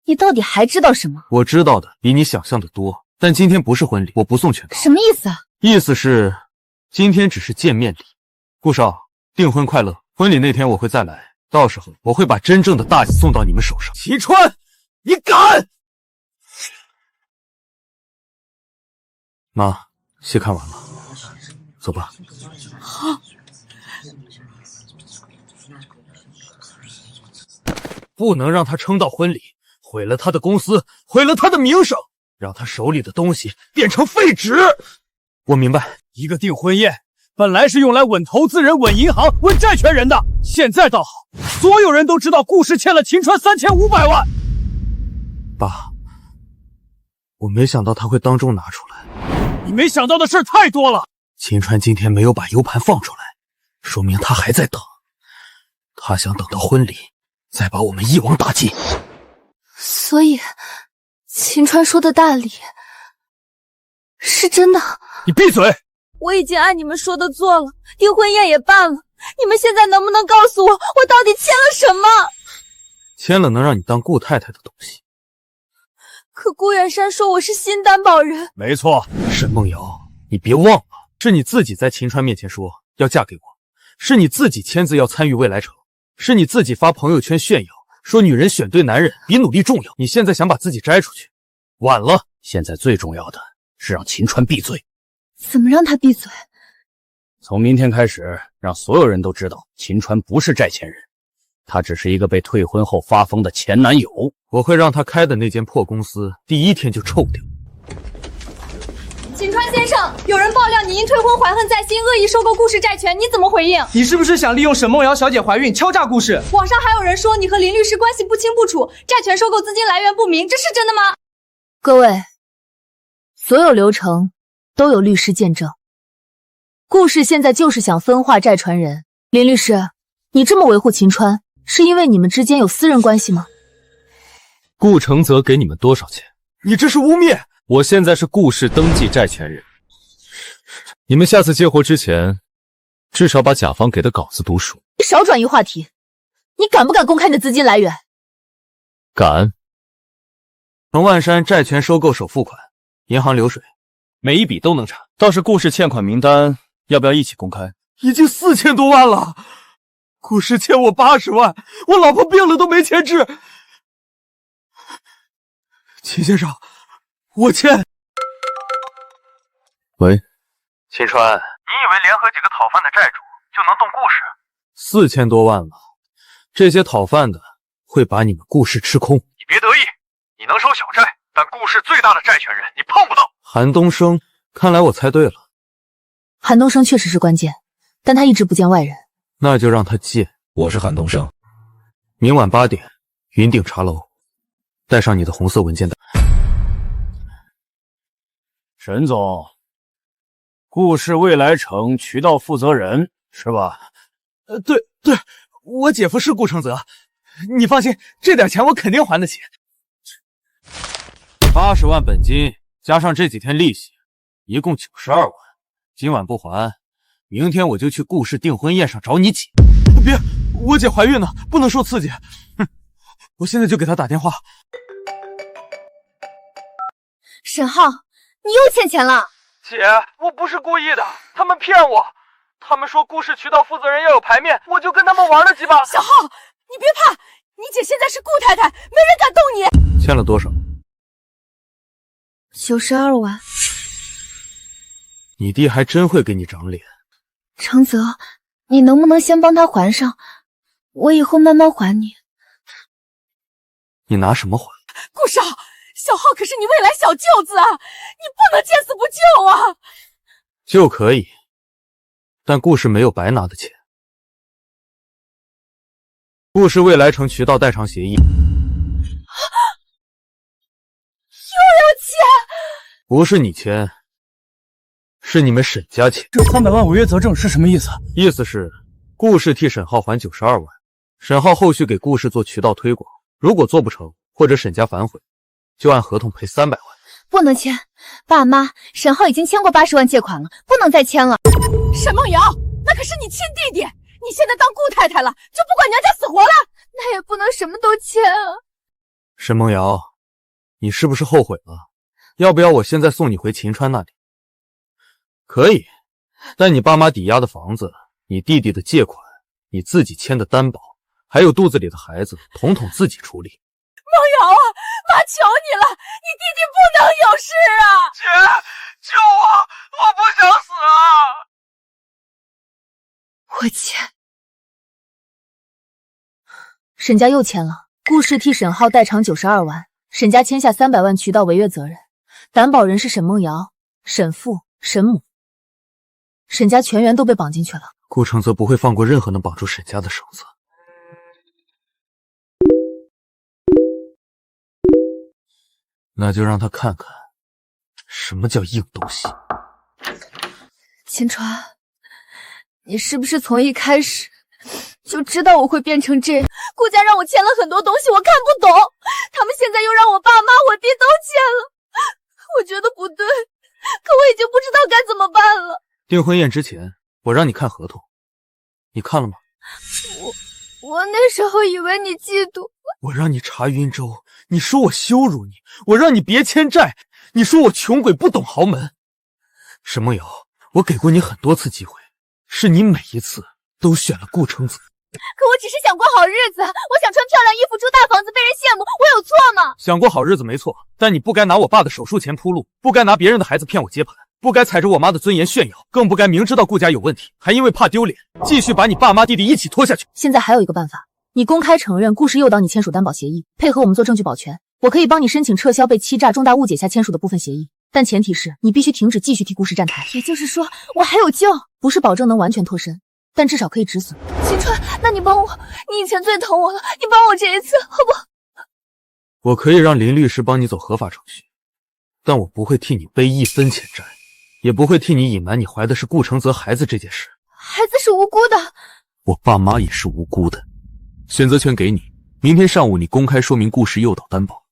你到底还知道什么？我知道的比你想象的多，但今天不是婚礼，我不送全套。什么意思啊？意思是今天只是见面礼。顾少，订婚快乐！婚礼那天我会再来，到时候我会把真正的大喜送到你们手上。秦川，你敢！妈，戏看完了，走吧。好。不能让他撑到婚礼，毁了他的公司，毁了他的名声，让他手里的东西变成废纸。我明白，一个订婚宴本来是用来稳投资人、稳银行、稳债权人的，现在倒好，所有人都知道顾氏欠了秦川3500万。爸，我没想到他会当众拿出来。你没想到的事太多了。秦川今天没有把 U 盘放出来，说明他还在等，他想等到婚礼再把我们一网打尽。所以，秦川说的大礼是真的。你闭嘴！我已经按你们说的做了，订婚宴也办了，你们现在能不能告诉我，我到底签了什么？签了能让你当顾太太的东西。可顾远山说我是新担保人。没错，沈梦瑶，你别忘了，是你自己在秦川面前说要嫁给我，是你自己签字要参与未来城，是你自己发朋友圈炫耀，说女人选对男人比努力重要。你现在想把自己摘出去，晚了。现在最重要的是让秦川闭嘴。怎么让他闭嘴？从明天开始，让所有人都知道秦川不是债权人，他只是一个被退婚后发疯的前男友。我会让他开的那间破公司第一天就臭掉。秦川先生，有人爆料你因退婚怀恨在心，恶意收购顾氏债权，你怎么回应？你是不是想利用沈梦瑶小姐怀孕敲诈顾氏？网上还有人说你和林律师关系不清不楚，债权收购资金来源不明，这是真的吗？各位，所有流程都有律师见证。顾氏现在就是想分化债权人。林律师，你这么维护秦川，是因为你们之间有私人关系吗？顾承泽给你们多少钱？你这是污蔑！我现在是顾氏登记债权人，你们下次接活之前，至少把甲方给的稿子读熟。你少转移话题，你敢不敢公开你的资金来源？敢。程万山债权收购首付款，银行流水，每一笔都能查。倒是顾氏欠款名单，要不要一起公开？已经4000多万了，顾氏欠我80万，我老婆病了都没钱治。秦先生，我欠。喂，秦川，你以为联合几个讨饭的债主就能动顾氏？4000多万了，这些讨饭的会把你们顾氏吃空。你别得意，你能收小债，但顾氏最大的债权人你碰不到。韩东升，看来我猜对了。韩东升确实是关键，但他一直不见外人。那就让他见。我是韩东升。明晚8点，云顶茶楼，带上你的红色文件袋。沈总，顾氏未来城渠道负责人是吧？对，我姐夫是顾承泽，你放心，这点钱我肯定还得起。80万本金加上这几天利息，一共92万。今晚不还，明天我就去顾氏订婚宴上找你姐。别，我姐怀孕呢，不能受刺激。哼，我现在就给她打电话。沈浩，你又欠钱了。姐，我不是故意的，他们骗我。他们说顾氏渠道负责人要有牌面，我就跟他们玩了几把。小浩，你别怕，你姐现在是顾太太，没人敢动你。欠了多少？92万。你弟还真会给你长脸。承泽，你能不能先帮他还上？我以后慢慢还你。你拿什么还？顾少，小浩可是你未来小舅子啊，你不能见死不救啊！就可以，但顾氏没有白拿的钱。顾氏未来城渠道代偿协议。又要钱？不是你签，是你们沈家签。这300万违约责证是什么意思？意思是顾氏替沈浩还92万，沈浩后续给顾氏做渠道推广，如果做不成或者沈家反悔，就按合同赔300万。不能签，爸妈，沈浩已经签过80万借款了，不能再签了。沈梦瑶，那可是你亲弟弟，你现在当顾太太了，就不管娘家死活了？那也不能什么都签啊。沈梦瑶，你是不是后悔了？要不要我现在送你回秦川那里？可以，但你爸妈抵押的房子，你弟弟的借款，你自己签的担保，还有肚子里的孩子，统统自己处理。瑶啊，妈求你了，你弟弟不能有事啊！姐，救我！我不想死啊！我签。沈家又签了，顾氏替沈浩代偿92万，沈家签下300万渠道违约责任，担保人是沈梦瑶、沈父、沈母，沈家全员都被绑进去了。顾承泽不会放过任何能绑住沈家的绳子。那就让他看看什么叫硬东西。秦川，你是不是从一开始就知道我会变成这样？顾家让我签了很多东西，我看不懂，他们现在又让我爸妈、我弟都签了，我觉得不对，可我已经不知道该怎么办了。订婚宴之前，我让你看合同，你看了吗？我那时候以为你嫉妒。我让你查云州，你说我羞辱你；我让你别欠债，你说我穷鬼不懂豪门。沈梦瑶，我给过你很多次机会，是你每一次都选了顾承泽。可我只是想过好日子，我想穿漂亮衣服住大房子被人羡慕，我有错吗？想过好日子没错，但你不该拿我爸的手术钱铺路，不该拿别人的孩子骗我接盘，不该踩着我妈的尊严炫耀，更不该明知道顾家有问题，还因为怕丢脸，继续把你爸妈弟弟一起拖下去。现在还有一个办法，你公开承认顾氏诱导你签署担保协议，配合我们做证据保全，我可以帮你申请撤销被欺诈重大误解下签署的部分协议，但前提是你必须停止继续替顾氏站台。也就是说，我还有救？不是保证能完全脱身，但至少可以止损。秦川，那你帮我，你以前最疼我了，你帮我这一次好不好？我可以让林律师帮你走合法程序，但我不会替你背1分钱债，也不会替你隐瞒你怀的是顾承泽孩子这件事。孩子是无辜的，我爸妈也是无辜的。选择权给你，明天上午你公开说明顾氏诱导担保。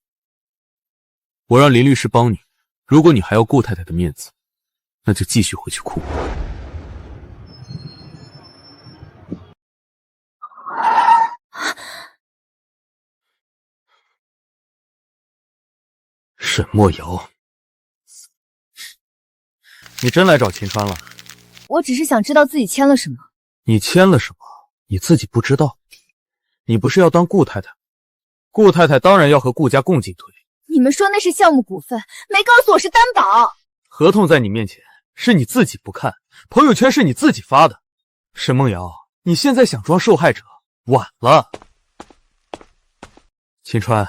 我让林律师帮你，如果你还要顾太太的面子，那就继续回去哭。沈墨瑶，你真来找秦川了？我只是想知道自己签了什么。你签了什么？你自己不知道？你不是要当顾太太？顾太太当然要和顾家共进退。你们说那是项目股份，没告诉我是担保。合同在你面前，是你自己不看，朋友圈是你自己发的。沈梦瑶，你现在想装受害者，晚了。秦川，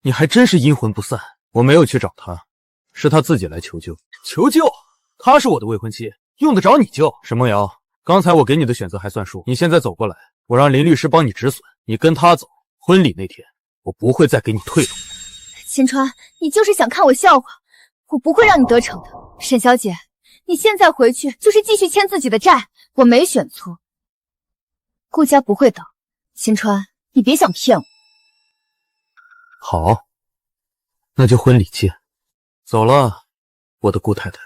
你还真是阴魂不散。我没有去找他，是他自己来求救。求救？她是我的未婚妻，用得着你救？沈梦瑶，刚才我给你的选择还算数，你现在走过来，我让林律师帮你止损，你跟他走，婚礼那天我不会再给你退路。秦川，你就是想看我笑话，我不会让你得逞的。沈小姐，你现在回去就是继续欠自己的债，我没选错。顾家不会倒，秦川，你别想骗我。好，那就婚礼见。走了，我的顾太太。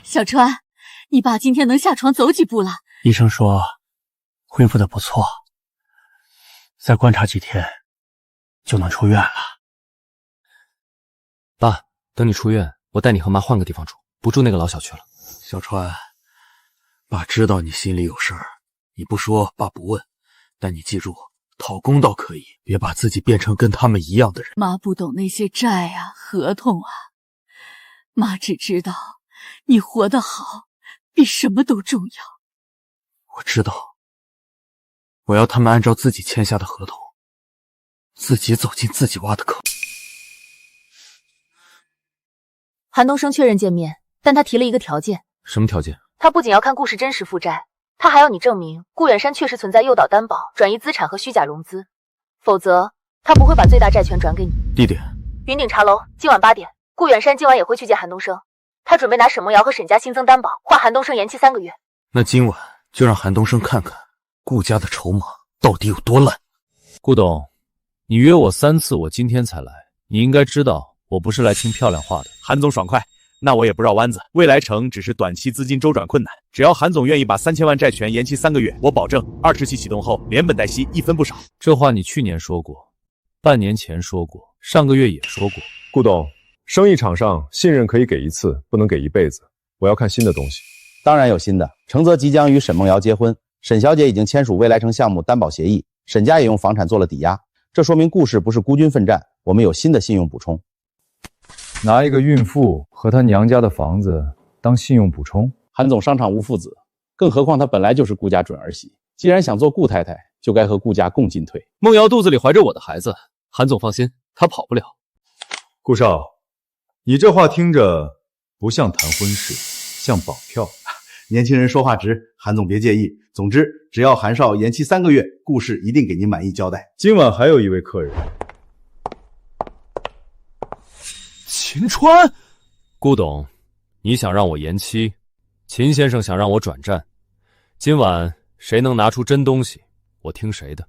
小川，你爸今天能下床走几步了？医生说恢复的不错，再观察几天就能出院了。爸，等你出院，我带你和妈换个地方住，不住那个老小区了。小川，爸知道你心里有事儿，你不说爸不问，但你记住，讨公道可以，别把自己变成跟他们一样的人。妈不懂那些债啊、合同啊，妈只知道你活得好比什么都重要。我知道，我要他们按照自己签下的合同，自己走进自己挖的坑。韩东升确认见面，但他提了一个条件。什么条件？他不仅要看顾氏真实负债，他还要你证明顾远山确实存在诱导担保、转移资产和虚假融资，否则他不会把最大债权转给你。地点？云顶茶楼，今晚8点。顾远山今晚也会去见韩东升，他准备拿沈梦瑶和沈家新增担保，换韩东升延期3个月。那今晚就让韩东升看看顾家的筹码到底有多烂。顾董，你约我3次，我今天才来，你应该知道我不是来听漂亮话的。韩总爽快，那我也不绕弯子。未来城只是短期资金周转困难，只要韩总愿意把3000万债权延期3个月，我保证20期启动后连本带息1分不少。这话你去年说过，半年前说过，上个月也说过。顾董，生意场上信任可以给1次，不能给1辈子。我要看新的东西。当然有新的。程泽即将与沈梦瑶结婚，沈小姐已经签署未来城项目担保协议，沈家也用房产做了抵押，这说明顾氏不是孤军奋战，我们有新的信用补充。拿一个孕妇和她娘家的房子当信用补充？韩总商场无父子，更何况她本来就是顾家准儿媳，既然想做顾太太，就该和顾家共进退。梦瑶肚子里怀着我的孩子，韩总放心，她跑不了。顾少，你这话听着不像谈婚事，像保票。年轻人说话直，韩总别介意。总之，只要韩少延期3个月，顾氏一定给您满意交代。今晚还有一位客人，秦川。顾董，你想让我延期，秦先生想让我转战，今晚谁能拿出真东西，我听谁的。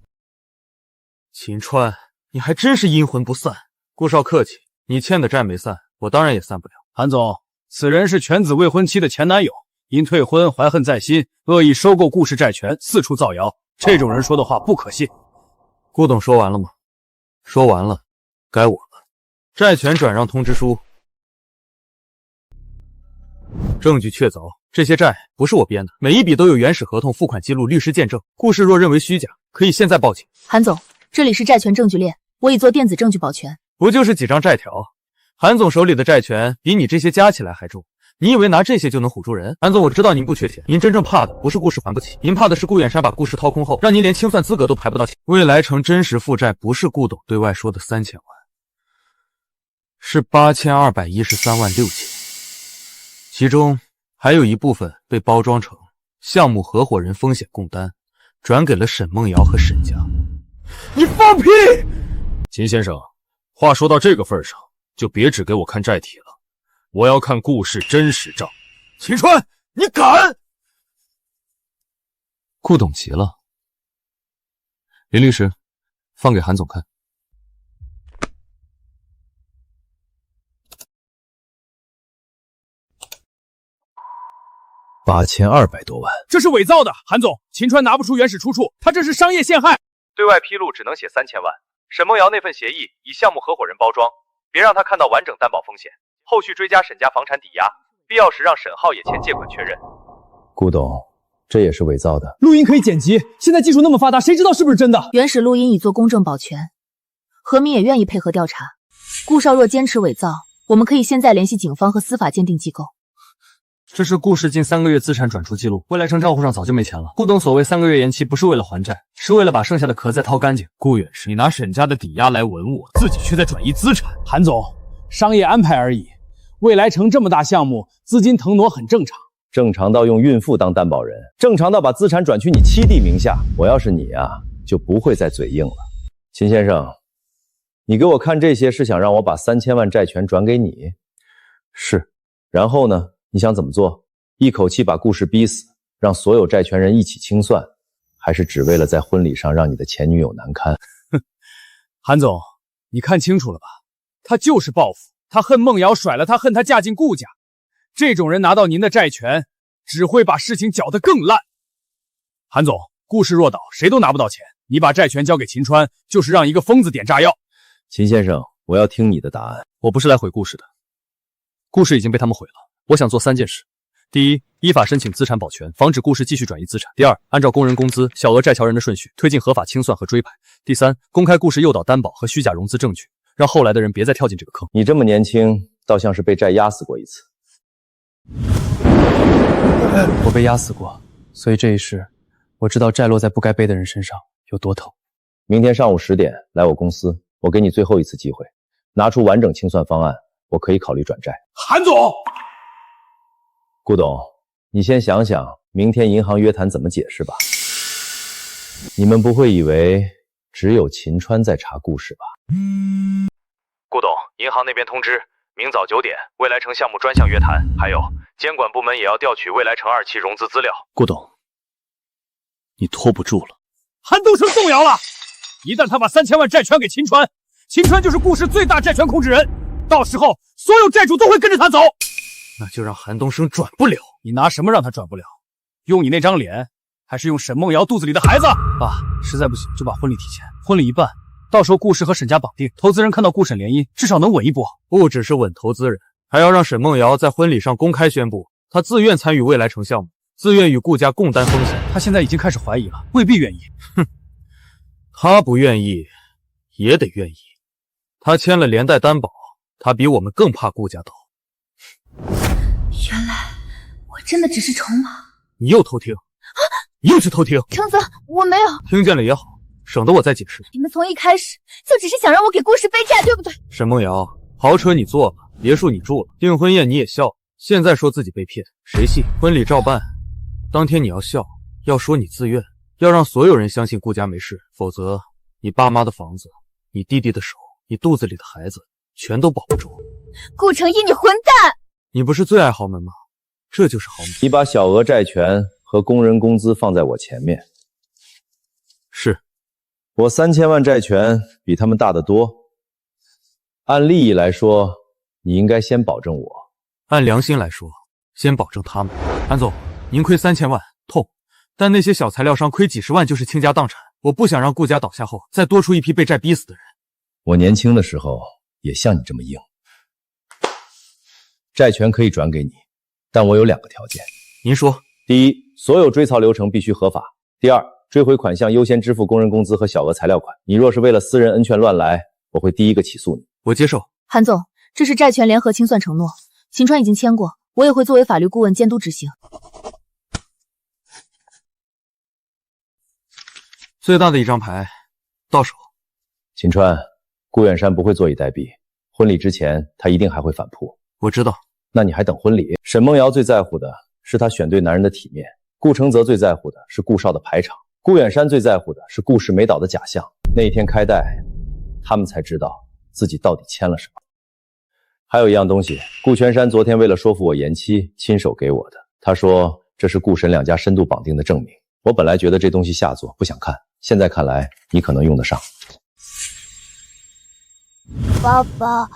秦川，你还真是阴魂不散。顾少客气，你欠的债没散，我当然也散不了。韩总，此人是犬子未婚妻的前男友，因退婚怀恨在心，恶意收购顾氏债权，四处造谣。这种人说的话不可信。顾董说完了吗？说完了，该我了。债权转让通知书，证据确凿，这些债不是我编的，每一笔都有原始合同、付款记录、律师见证。顾氏若认为虚假，可以现在报警。韩总，这里是债权证据链，我已做电子证据保全。不就是几张债条？韩总手里的债权比你这些加起来还重，你以为拿这些就能唬住人？韩总，我知道您不缺钱，您真正怕的不是顾氏还不起，您怕的是顾远山把顾氏掏空后，让您连清算资格都排不到前。未来城真实负债不是顾董对外说的3000万，是8213万6千，其中还有一部分被包装成项目合伙人风险共担，转给了沈梦瑶和沈家。你放屁！秦先生，话说到这个份上，就别只给我看债体了，我要看顾氏真实账。秦川，你敢！顾董急了。林律师，放给韩总看。8200多万，这是伪造的。韩总，秦川拿不出原始出处，他这是商业陷害。对外披露只能写3000万。沈梦瑶那份协议以项目合伙人包装，别让他看到完整担保风险。后续追加沈家房产抵押，必要时让沈浩也签借款确认。顾董，这也是伪造的。录音可以剪辑，现在技术那么发达，谁知道是不是真的？原始录音已做公证保全，何明也愿意配合调查。顾少若坚持伪造，我们可以现在联系警方和司法鉴定机构。这是顾氏近3个月资产转出记录，未来城账户上早就没钱了。顾董所谓3个月延期，不是为了还债，是为了把剩下的壳再掏干净。顾远是你拿沈家的抵押来稳我，自己却在转移资产。韩总，商业安排而已。未来城这么大项目，资金腾挪很正常。正常到用孕妇当担保人，正常到把资产转去你7弟名下。我要是你啊，就不会再嘴硬了。秦先生，你给我看这些是想让我把3000万债权转给你？是。然后呢？你想怎么做？一口气把顾氏逼死，让所有债权人一起清算，还是只为了在婚礼上让你的前女友难堪？韩总，你看清楚了吧？他就是报复，他恨梦瑶甩了他，恨他嫁进顾家。这种人拿到您的债权，只会把事情搅得更烂。韩总，顾氏若倒，谁都拿不到钱。你把债权交给秦川，就是让一个疯子点炸药。秦先生，我要听你的答案。我不是来毁顾氏的，顾氏已经被他们毁了。我想做3件事：第一，依法申请资产保全，防止顾氏继续转移资产；第二，按照工人工资、小额债权人的顺序，推进合法清算和追牌；第三，公开顾氏诱导担保和虚假融资证据，让后来的人别再跳进这个坑。你这么年轻，倒像是被债压死过一次。我被压死过，所以这一世，我知道债落在不该背的人身上有多疼。明天上午10点来我公司，我给你最后一次机会，拿出完整清算方案，我可以考虑转债。韩总，顾董，你先想想明天银行约谈怎么解释吧。你们不会以为只有秦川在查顾氏吧？顾董，银行那边通知，明早9点，未来城项目专项约谈，还有监管部门也要调取未来城2期融资资料。顾董，你拖不住了。韩东升动摇了，一旦他把3000万债权给秦川，秦川就是顾氏最大债权控制人，到时候所有债主都会跟着他走。那就让韩东升转不了。你拿什么让他转不了？用你那张脸，还是用沈梦瑶肚子里的孩子？爸，实在不行就把婚礼提前，婚礼一办，到时候顾氏和沈家绑定，投资人看到顾沈联姻，至少能稳一波。不只是稳投资人，还要让沈梦瑶在婚礼上公开宣布他自愿参与未来城项目，自愿与顾家共担风险。他现在已经开始怀疑了，未必愿意。哼，他不愿意也得愿意。他签了连带担保，他比我们更怕顾家倒。原来我真的只是筹码。你又偷听，又去偷听。程泽，我没有。听见了也好，省得我再解释。你们从一开始就只是想让我给顾氏背债，对不对？沈梦瑶，豪车你坐了，别墅你住了，订婚宴你也笑了，现在说自己被骗，谁信？婚礼照办，当天你要笑，要说你自愿，要让所有人相信顾家没事，否则你爸妈的房子、你弟弟的手、你肚子里的孩子，全都保不住。顾成义，你混蛋！你不是最爱豪门吗？这就是豪门。你把小额债权和工人工资放在我前面。是。我3000万债权比他们大得多。按利益来说，你应该先保证我。按良心来说，先保证他们。韩总，您亏3000万，痛。但那些小材料商亏几十万就是倾家荡产。我不想让顾家倒下后再多出一批被债逼死的人。我年轻的时候也像你这么硬。债权可以转给你，但我有2个条件。您说。第一，所有追槽流程必须合法。第二，追回款项优先支付工人工资和小额材料款。你若是为了私人恩怨乱来，我会第一个起诉你。我接受。韩总，这是债权联合清算承诺，秦川已经签过，我也会作为法律顾问监督执行。最大的一张牌到手。秦川，顾远山不会坐以待毙，婚礼之前他一定还会反扑。我知道。那你还等婚礼？沈梦瑶最在乎的是她选对男人的体面，顾承泽最在乎的是顾少的排场，顾远山最在乎的是顾氏没倒的假象。那一天开贷，他们才知道自己到底签了什么。还有一样东西，顾全山昨天为了说服我延期，亲手给我的。他说这是顾沈2家深度绑定的证明。我本来觉得这东西下作，不想看，现在看来你可能用得上。爸爸，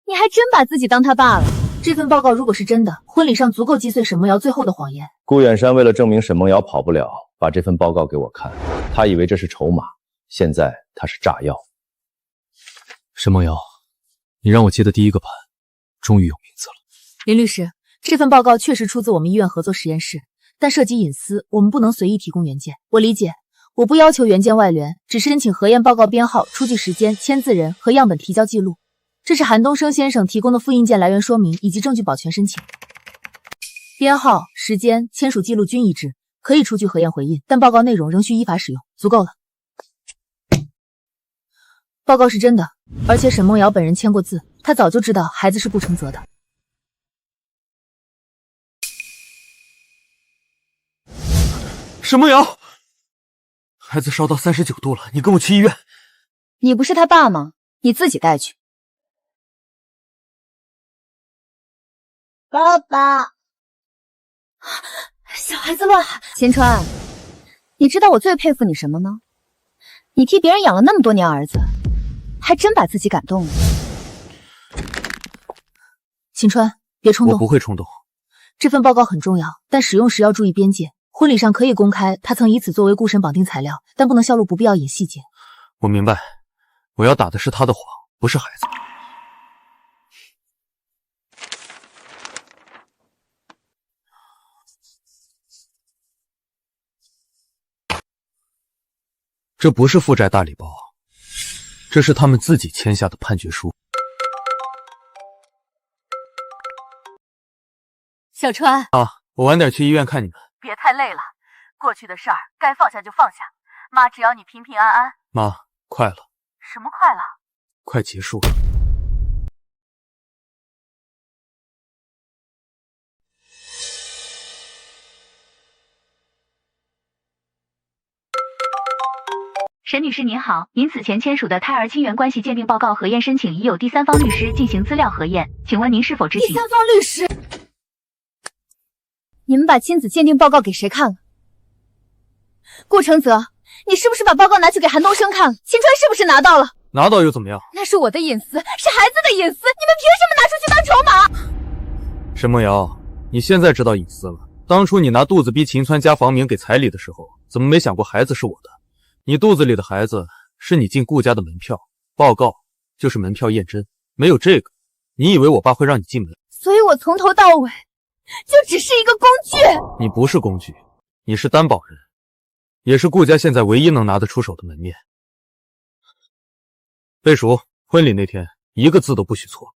你还真把自己当他爸了。这份报告如果是真的，婚礼上足够击碎沈梦瑶最后的谎言。顾远山为了证明沈梦瑶跑不了，把这份报告给我看，他以为这是筹码，现在他是炸药。沈梦瑶，你让我接的第一个盘，终于有名字了。林律师，这份报告确实出自我们医院合作实验室，但涉及隐私，我们不能随意提供原件。我理解，我不要求原件外联，只是申请核验报告编号、出具时间、签字人和样本提交记录。这是韩东升先生提供的复印件来源说明以及证据保全申请。编号、时间、签署记录均一致，可以出具核验回印，但报告内容仍需依法使用，足够了。报告是真的，而且沈梦瑶本人签过字，她早就知道孩子是顾承泽的。沈梦瑶，孩子烧到39度了，你跟我去医院。你不是他爸吗？你自己带去。爸爸，小孩子乱喊。秦川，你知道我最佩服你什么吗？你替别人养了那么多年儿子，还真把自己感动了。秦川，别冲动。我不会冲动。这份报告很重要，但使用时要注意边界。婚礼上可以公开他曾以此作为顾沈绑定材料，但不能泄露不必要隐细节。我明白，我要打的是他的谎，不是孩子。这不是负债大礼包，这是他们自己签下的判决书。小川啊，我晚点去医院看你们。别太累了，过去的事儿该放下就放下。妈只要你平平安安。妈，快了。什么快了？快结束了。沈女士您好，您此前签署的胎儿亲缘关系鉴定报告核验申请已有第三方律师进行资料核验，请问您是否知情？第三方律师？你们把亲子鉴定报告给谁看了？顾承泽，你是不是把报告拿去给韩东升看了？秦川是不是拿到了？拿到又怎么样？那是我的隐私，是孩子的隐私，你们凭什么拿出去当筹码？沈梦瑶，你现在知道隐私了。当初你拿肚子逼秦川加房名给彩礼的时候，怎么没想过孩子是我的？你肚子里的孩子是你进顾家的门票，报告就是门票验真，没有这个，你以为我爸会让你进门？所以我从头到尾就只是一个工具。你不是工具，你是担保人，也是顾家现在唯一能拿得出手的门面。贝叔，婚礼那天一个字都不许错。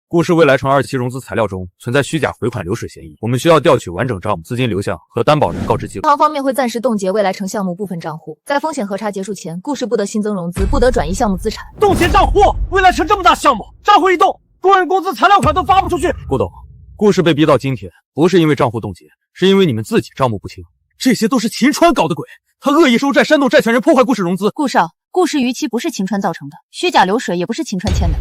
顾氏未来城2期融资材料中存在虚假回款流水嫌疑，我们需要调取完整账目、资金流向和担保人告知记录。银行方面会暂时冻结未来城项目部分账户，在风险核查结束前，顾氏不得新增融资，不得转移项目资产。冻结账户，未来城这么大项目，账户一动，工人工资、材料款都发不出去。顾董，顾氏被逼到今天，不是因为账户冻结，是因为你们自己账目不清。这些都是秦川搞的鬼，他恶意收债，煽动债权人破坏顾氏融资。顾少，顾氏逾期不是秦川造成的，虚假流水也不是秦川签的。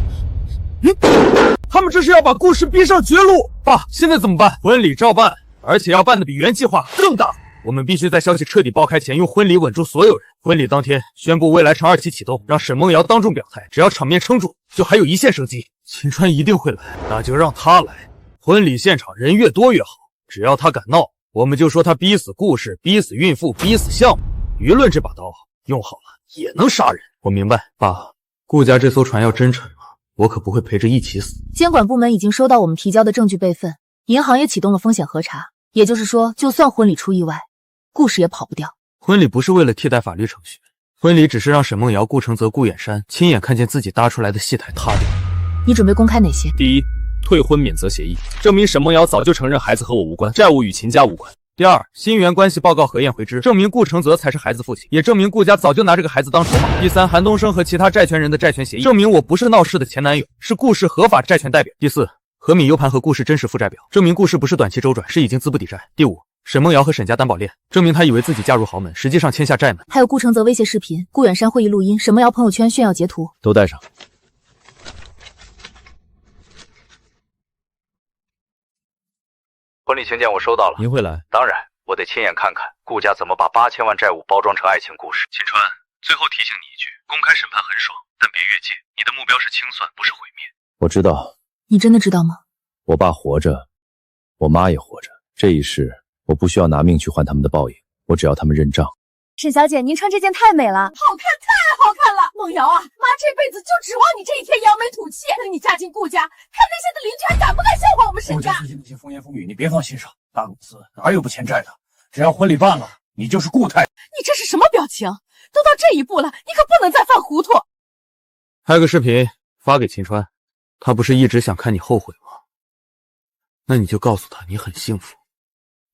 他们这是要把顾氏逼上绝路。爸，现在怎么办？婚礼照办，而且要办的比原计划更大。我们必须在消息彻底爆开前，用婚礼稳住所有人。婚礼当天宣布未来城2期启动，让沈梦瑶当众表态，只要场面撑住，就还有一线生机。秦川一定会来，那就让他来。婚礼现场人越多越好，只要他敢闹，我们就说他逼死顾氏，逼死孕妇，逼死项目。舆论这把刀用好了也能杀人。我明白，爸，顾家这艘船要真沉了，我可不会陪着一起死。监管部门已经收到我们提交的证据备份，银行也启动了风险核查，也就是说，就算婚礼出意外，顾氏也跑不掉。婚礼不是为了替代法律程序，婚礼只是让沈梦瑶、顾承泽、顾远山亲眼看见自己搭出来的戏台塌掉。你准备公开哪些？第一，退婚免责协议，证明沈梦瑶早就承认孩子和我无关，债务与秦家无关。第二，新源关系报告核验回支，证明顾承泽才是孩子父亲，也证明顾家早就拿这个孩子当筹码。第三，韩东升和其他债权人的债权协议，证明我不是闹事的前男友，是顾氏合法债权代表。第四，何敏 U 盘和顾氏真实负债表，证明顾氏不是短期周转，是已经资不抵债。第五，沈梦瑶和沈家担保链，证明他以为自己嫁入豪门，实际上签下债门。还有顾承泽威胁视频、顾远山会议录音、沈梦瑶朋友圈炫耀截图，都带上。婚礼请柬我收到了，您会来？当然，我得亲眼看看顾家怎么把8000万债务包装成爱情故事。秦川，最后提醒你一句，公开审判很爽，但别越界，你的目标是清算，不是毁灭。我知道。你真的知道吗？我爸活着，我妈也活着，这一世我不需要拿命去换他们的报应，我只要他们认账。沈小姐，您穿这件太美了，好看，太好看了！梦瑶啊，妈这辈子就指望你这一天扬眉吐气。等你嫁进顾家，看那些的邻居还敢不敢笑话我们沈家？最近那些风言风语，你别放心上。大公司哪有不欠债的？只要婚礼办了，你就是顾太。你这是什么表情？都到这一步了，你可不能再犯糊涂。拍个视频发给秦川，他不是一直想看你后悔吗？那你就告诉他你很幸福，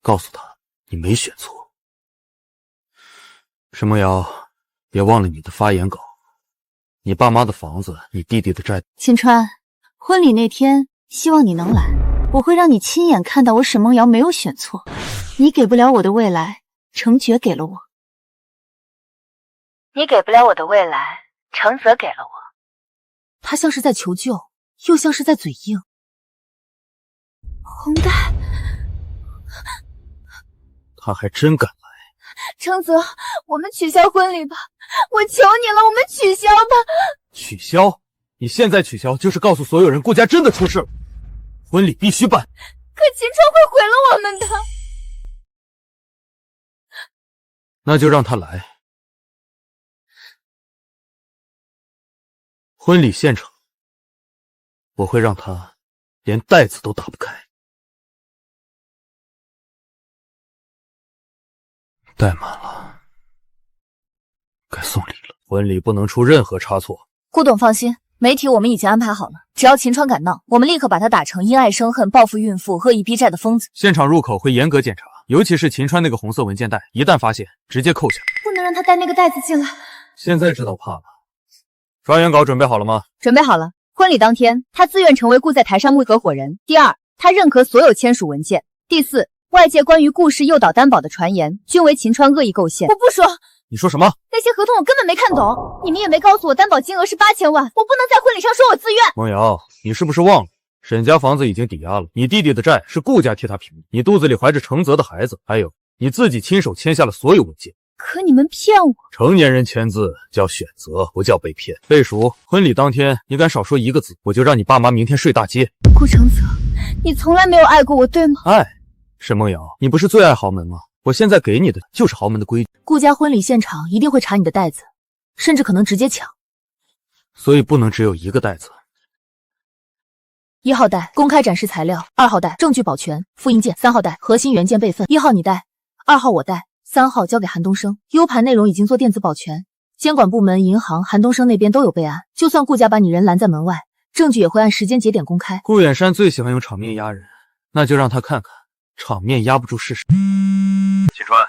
告诉他你没选错。沈梦瑶，别忘了你的发言稿，你爸妈的房子，你弟弟的债。秦川，婚礼那天希望你能来，我会让你亲眼看到我沈梦瑶没有选错。你给不了我的未来，程觉给了我；你给不了我的未来，程泽给了我。他像是在求救，又像是在嘴硬。红带，他还真敢来。程泽，我们取消婚礼吧，我求你了，我们取消吧。取消？你现在取消就是告诉所有人顾家真的出事了，婚礼必须办。可秦川会毁了我们的。那就让他来。婚礼现场，我会让他连袋子都打不开。袋满了，该送礼了。婚礼不能出任何差错。顾董放心，媒体我们已经安排好了，只要秦川敢闹，我们立刻把他打成因爱生恨、报复孕妇、恶意逼债的疯子。现场入口会严格检查，尤其是秦川那个红色文件袋，一旦发现，直接扣下。不能让他带那个袋子进来。现在知道怕了。发言稿准备好了吗？准备好了。婚礼当天，他自愿成为顾在台商务合伙人。第二，他认可所有签署文件。第四，外界关于顾氏诱导担保的传言，均为秦川恶意构陷。我不说。你说什么？那些合同我根本没看懂，你们也没告诉我担保金额是8000万，我不能在婚礼上说我自愿。梦瑶，你是不是忘了，沈家房子已经抵押了，你弟弟的债是顾家替他平，你肚子里怀着程泽的孩子，还有你自己亲手签下了所有文件。可你们骗我！成年人签字叫选择，不叫被骗。贝叔，婚礼当天你敢少说一个字，我就让你爸妈明天睡大街。顾承泽，你从来没有爱过我，对吗？爱？沈梦瑶，你不是最爱豪门吗？我现在给你的就是豪门的规矩。顾家婚礼现场一定会查你的袋子，甚至可能直接抢。所以不能只有一个袋子， 1号带公开展示材料，2号带证据保全复印件，3号带核心原件备份。1号你带，2号我带，3号交给韩东升。U 盘内容已经做电子保全，监管部门、银行、韩东升那边都有备案。就算顾家把你人拦在门外，证据也会按时间节点公开。顾远山最喜欢用场面压人，那就让他看看场面压不住是谁。秦川，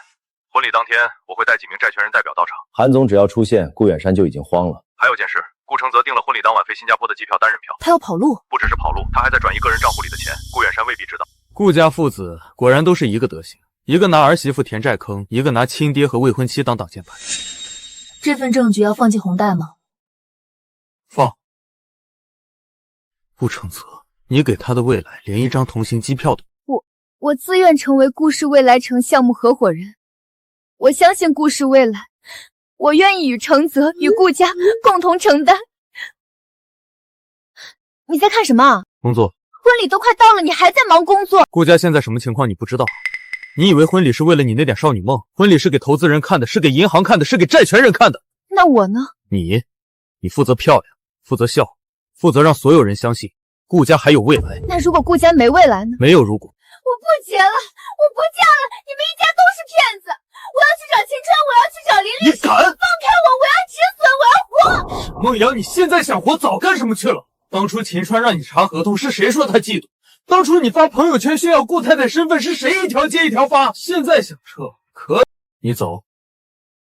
婚礼当天我会带几名债权人代表到场。韩总只要出现，顾远山就已经慌了。还有件事，顾承泽订了婚礼当晚飞新加坡的机票单人票，他要跑路？不只是跑路，他还在转移个人账户里的钱，顾远山未必知道。顾家父子果然都是一个德行，一个拿儿媳妇填债坑，一个拿亲爹和未婚妻当挡箭牌。这份证据要放进红袋吗？放。顾承泽，你给他的未来连一张同行机票都……我自愿成为顾氏未来城项目合伙人，我相信顾氏未来，我愿意与承泽与顾家共同承担。你在看什么？工作。婚礼都快到了，你还在忙工作？顾家现在什么情况你不知道？你以为婚礼是为了你那点少女梦？婚礼是给投资人看的，是给银行看的，是给债权人看的。那我呢？你负责漂亮，负责笑，负责让所有人相信顾家还有未来。那如果顾家没未来呢？没有如果。我不结了，我不嫁了，你们一家都是骗子！我要去找秦川，我要去找林立。你敢？放开我！我要止损，我要活！梦瑶，你现在想活早干什么去了？当初秦川让你查合同，是谁说他嫉妒？当初你发朋友圈炫耀顾太太身份，是谁一条接一条发？现在想撤，可以。你走，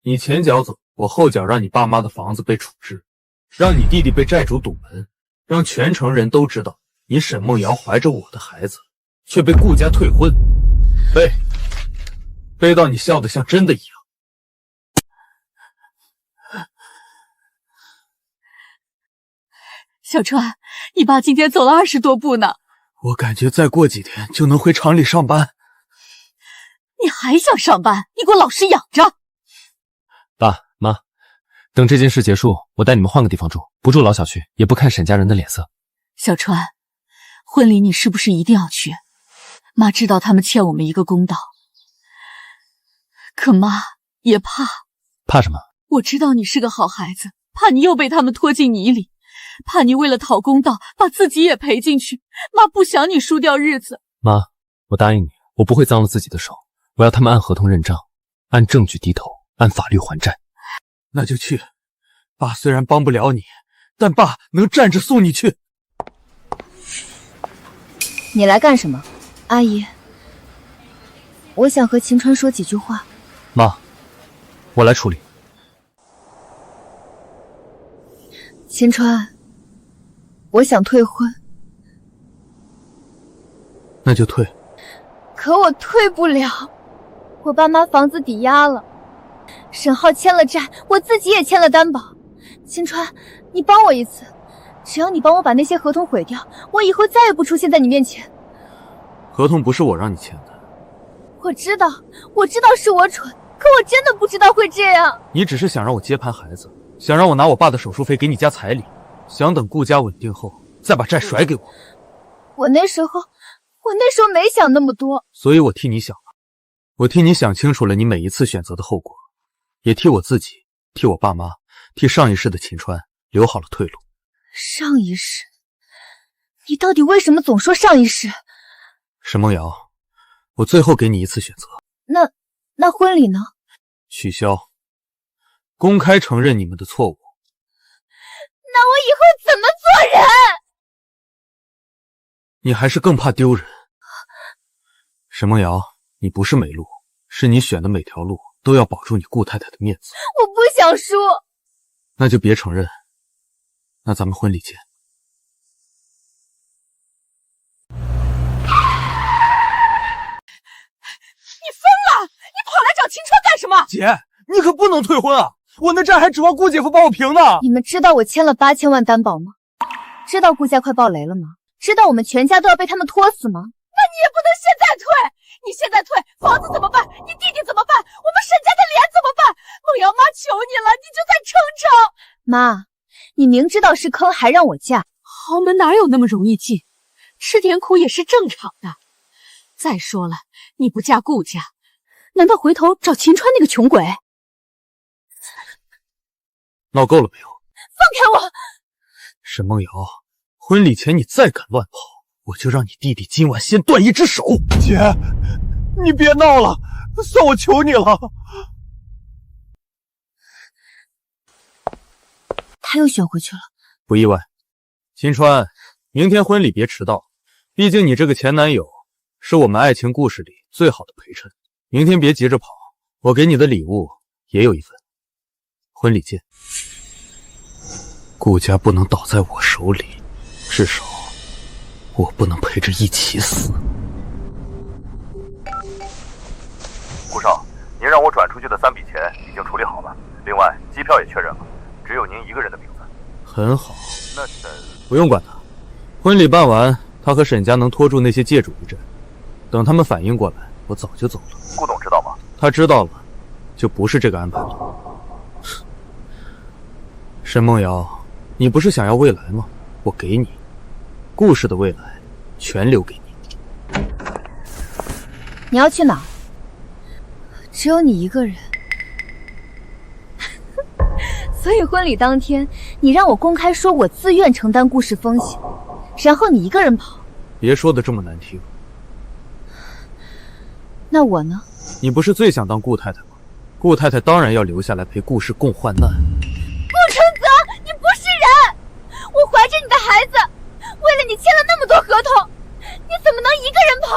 你前脚走，我后脚让你爸妈的房子被处置，让你弟弟被债主堵门，让全城人都知道你沈梦瑶怀着我的孩子，却被顾家退婚，背到你笑得像真的一样。小川，你爸今天走了20多步呢。我感觉再过几天就能回厂里上班。你还想上班？你给我老实养着。爸妈，等这件事结束，我带你们换个地方住，不住老小区，也不看沈家人的脸色。小川，婚礼你是不是一定要去？妈知道他们欠我们一个公道，可妈也怕。怕什么？我知道你是个好孩子，怕你又被他们拖进泥里，怕你为了讨公道把自己也赔进去。妈不想你输掉日子。妈，我答应你，我不会脏了自己的手，我要他们按合同认账，按证据低头，按法律还债。那就去，爸虽然帮不了你，但爸能站着送你去。你来干什么？阿姨，我想和秦川说几句话。妈，我来处理。秦川，我想退婚。那就退。可我退不了，我爸妈房子抵押了，沈浩欠了债，我自己也欠了担保。秦川，你帮我一次，只要你帮我把那些合同毁掉，我以后再也不出现在你面前。合同不是我让你签的。我知道是我蠢，可我真的不知道会这样。你只是想让我接盘孩子，想让我拿我爸的手术费给你家彩礼，想等顾家稳定后再把债甩给我。我那时候没想那么多，所以我替你想了，我替你想清楚了你每一次选择的后果，也替我自己，替我爸妈，替上一世的秦川留好了退路。上一世？你到底为什么总说上一世？沈梦瑶，我最后给你一次选择。那婚礼呢？取消，公开承认你们的错误。那我以后怎么做人？你还是更怕丢人。沈梦瑶，你不是没路，是你选的每条路都要保住你顾太太的面子。我不想输。那就别承认，那咱们婚礼见。你疯了！你跑来找秦川干什么？姐，你可不能退婚啊！我那债还指望顾姐夫帮我平呢。你们知道我签了8000万担保吗？知道顾家快爆雷了吗？知道我们全家都要被他们拖死吗？那你也不能现在退！你现在退，房子怎么办？你弟弟怎么办？我们沈家的脸怎么办？梦瑶妈求你了，你就再撑撑！妈，你明知道是坑还让我嫁，豪门哪有那么容易进？吃点苦也是正常的。再说了，你不嫁顾家，难道回头找秦川那个穷鬼？闹够了没有？放开我！沈梦瑶，婚礼前你再敢乱跑，我就让你弟弟今晚先断一只手。姐，你别闹了，算我求你了。他又选回去了。不意外。秦川，明天婚礼别迟到，毕竟你这个前男友是我们爱情故事里最好的陪衬。明天别急着跑，我给你的礼物也有一份。婚礼见。顾家不能倒在我手里，至少我不能陪着一起死。顾少，您让我转出去的3笔钱已经处理好了，另外机票也确认了，只有您一个人的名字。很好，那沈不用管他，婚礼办完，他和沈家能拖住那些借主一阵，等他们反应过来，我早就走了。顾董知道吗？他知道了，就不是这个安排了。沈梦瑶，你不是想要未来吗？我给你，顾氏的未来全留给你。你要去哪儿？只有你一个人。所以婚礼当天，你让我公开说我自愿承担顾氏风险，然后你一个人跑。别说的这么难听。那我呢？你不是最想当顾太太吗？顾太太当然要留下来陪顾氏共患难。顾承泽，你不是人！我怀着你的孩子，为了你签了那么多合同，你怎么能一个人跑？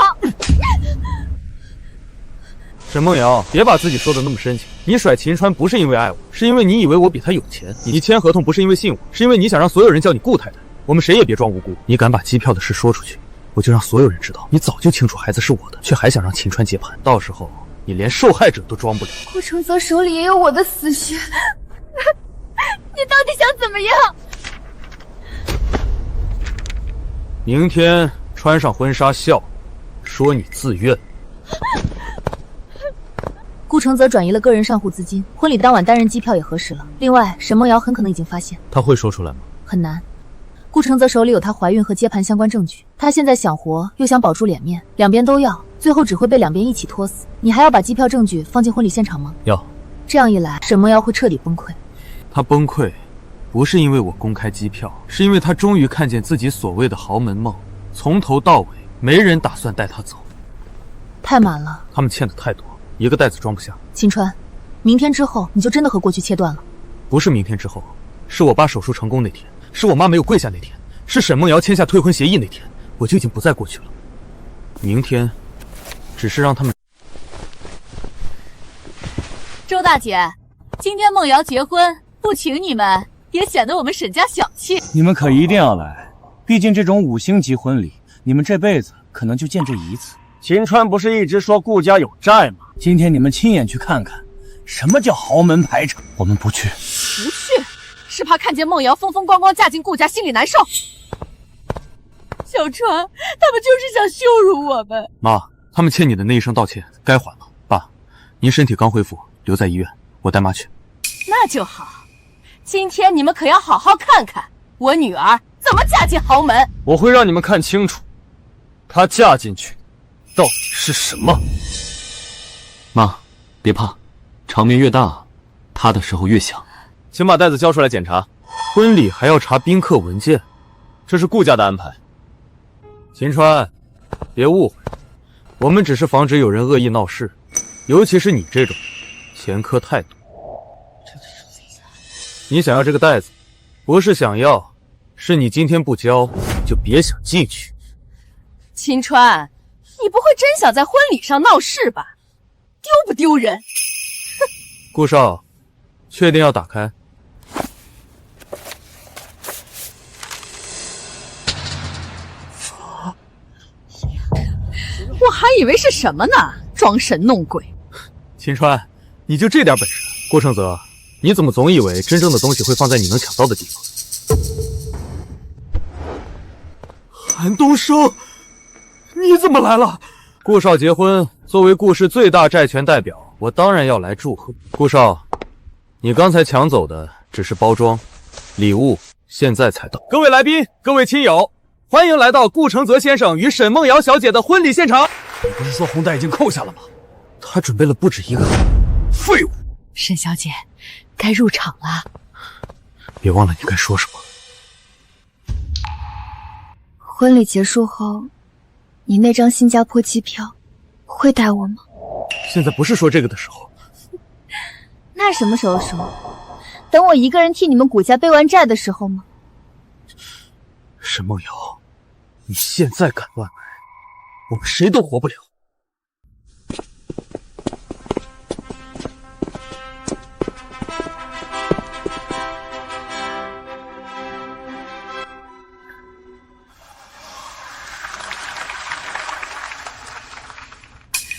沈梦瑶，别把自己说的那么深情。你甩秦川不是因为爱我，是因为你以为我比他有钱。你签合同不是因为信我，是因为你想让所有人叫你顾太太。我们谁也别装无辜。你敢把机票的事说出去，我就让所有人知道，你早就清楚孩子是我的，却还想让秦川接盘。到时候你连受害者都装不了。顾承泽手里也有我的死穴，你到底想怎么样？明天穿上婚纱笑，说你自愿。顾承泽转移了个人账户资金，婚礼当晚单人机票也核实了。另外，沈梦瑶很可能已经发现。他会说出来吗？很难。顾承泽手里有她怀孕和接盘相关证据，他现在想活又想保住脸面，两边都要，最后只会被两边一起拖死。你还要把机票证据放进婚礼现场吗？要。这样一来，沈梦瑶会彻底崩溃。他崩溃，不是因为我公开机票，是因为他终于看见自己所谓的豪门梦，从头到尾没人打算带他走。太满了，他们欠的太多，一个袋子装不下。秦川，明天之后你就真的和过去切断了？不是明天之后，是我爸手术成功那天，是我妈没有跪下那天，是沈梦瑶签下退婚协议那天，我就已经不在过去了。明天，只是让他们。周大姐，今天梦瑶结婚，不请你们也显得我们沈家小气。你们可一定要来，毕竟这种5星级婚礼，你们这辈子可能就见这一次。秦川不是一直说顾家有债吗？今天你们亲眼去看看，什么叫豪门排场。我们不去。不去，是怕看见梦瑶风风光光嫁进顾家，心里难受。小川，他们就是想羞辱我们。妈，他们欠你的那一声道歉该还了。爸，您身体刚恢复，留在医院，我带妈去。那就好。今天你们可要好好看看我女儿怎么嫁进豪门。我会让你们看清楚，她嫁进去到底是什么。妈，别怕，场面越大，塌的时候越响。请把袋子交出来检查。婚礼还要查宾客文件，这是顾家的安排。秦川，别误会，我们只是防止有人恶意闹事，尤其是你这种前科太多。你想要这个袋子，不是想要，是你今天不交，就别想进去。秦川，你不会真想在婚礼上闹事吧？丢不丢人？顾少，确定要打开？我还以为是什么呢，装神弄鬼。秦川，你就这点本事？顾承泽，你怎么总以为真正的东西会放在你能抢到的地方？韩东升，你怎么来了？顾少结婚，作为顾氏最大债权代表，我当然要来祝贺。顾少，你刚才抢走的只是包装，礼物现在才到。各位来宾，各位亲友，欢迎来到顾承泽先生与沈梦瑶小姐的婚礼现场。你不是说红带已经扣下了吗？他准备了不止一个废物。沈小姐，该入场了。别忘了你该说什么。婚礼结束后，你那张新加坡机票会带我吗？现在不是说这个的时候。那什么时候说？等我一个人替你们顾家背完债的时候吗？沈梦瑶，你现在敢乱来，我们谁都活不了。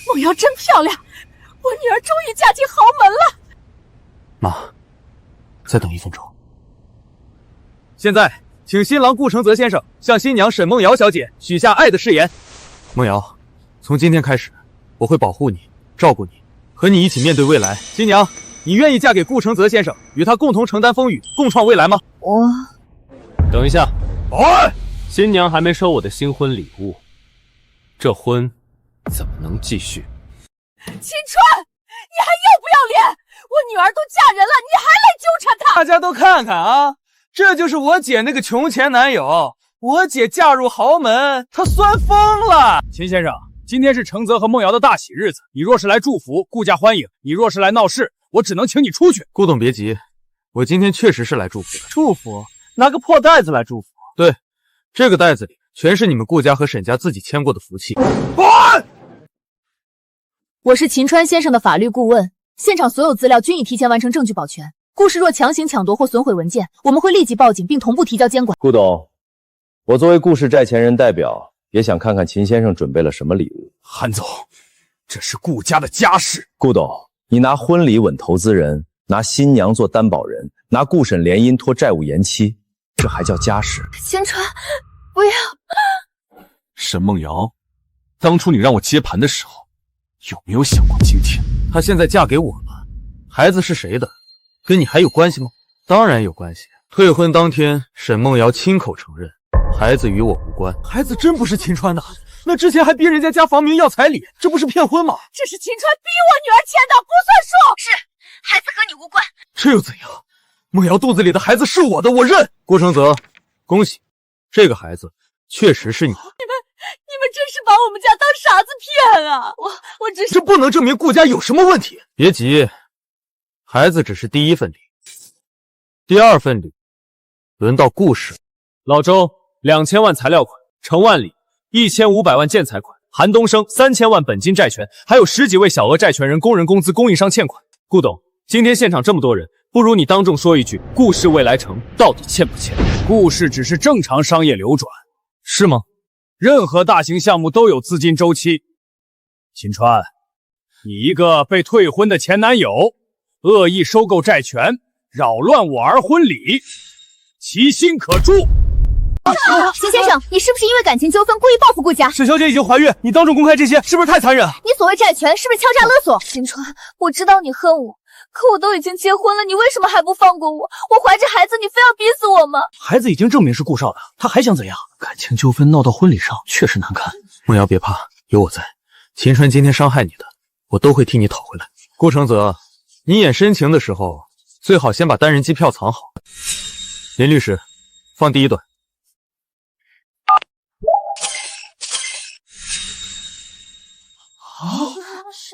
梦瑶真漂亮，我女儿终于嫁进豪门了。妈，再等1分钟。现在，请新郎顾承泽先生向新娘沈梦瑶小姐许下爱的誓言。梦瑶，从今天开始，我会保护你，照顾你，和你一起面对未来。新娘，你愿意嫁给顾承泽先生，与他共同承担风雨，共创未来吗？我……等一下，哎，新娘还没收我的新婚礼物，这婚怎么能继续？秦川，你还要不要脸？我女儿都嫁人了，你还来纠缠她？大家都看看啊，这就是我姐那个穷钱男友。我姐嫁入豪门，她酸疯了。秦先生，今天是承泽和梦瑶的大喜日子，你若是来祝福，顾家欢迎；你若是来闹事，我只能请你出去。顾董别急，我今天确实是来祝福的。祝福？拿个破袋子来祝福？对，这个袋子里全是你们顾家和沈家自己签过的福气。我是秦川先生的法律顾问，现场所有资料均已提前完成证据保全。顾氏若强行抢夺或损毁文件，我们会立即报警并同步提交监管。顾董，我作为顾氏债权人代表，也想看看秦先生准备了什么礼物。韩总，这是顾家的家事。顾董，你拿婚礼稳投资人，拿新娘做担保人，拿顾沈联姻拖债务延期，这还叫家事？秦川，不要！沈梦瑶，当初你让我接盘的时候，有没有想过今天？她现在嫁给我了，孩子是谁的，跟你还有关系吗？当然有关系。退婚当天，沈梦瑶亲口承认，孩子与我无关。孩子真不是秦川的，那之前还逼人家家房明要彩礼，这不是骗婚吗？这是秦川逼我女儿签的，不算数。是，孩子和你无关。这又怎样？梦瑶肚子里的孩子是我的，我认。顾承泽，恭喜，这个孩子确实是你的。你们真是把我们家当傻子骗啊！我只是……这不能证明顾家有什么问题。别急，孩子只是第一份礼，第二份礼轮到顾氏。老周2000万材料款，程万里1500万建材款，韩东升3000万本金债权，还有10几位小额债权人、工人工资、供应商欠款。顾董，今天现场这么多人，不如你当众说一句，顾氏未来城到底欠不欠？顾氏只是正常商业流转，是吗？任何大型项目都有资金周期。秦川，你一个被退婚的前男友，恶意收购债权，扰乱我儿婚礼，其心可诛。秦先生，你是不是因为感情纠纷故意报复顾家？沈小姐已经怀孕，你当众公开这些，是不是太残忍？你所谓债权，是不是敲诈勒索？秦川，我知道你恨我，可我都已经结婚了，你为什么还不放过我？我怀着孩子，你非要逼死我吗？孩子已经证明是顾少的，他还想怎样？感情纠纷闹到婚礼上，确实难看。梦瑶别怕，有我在。秦川今天伤害你的，我都会替你讨回来。顾承泽，你演深情的时候，最好先把单人机票藏好。林律师，放第一段。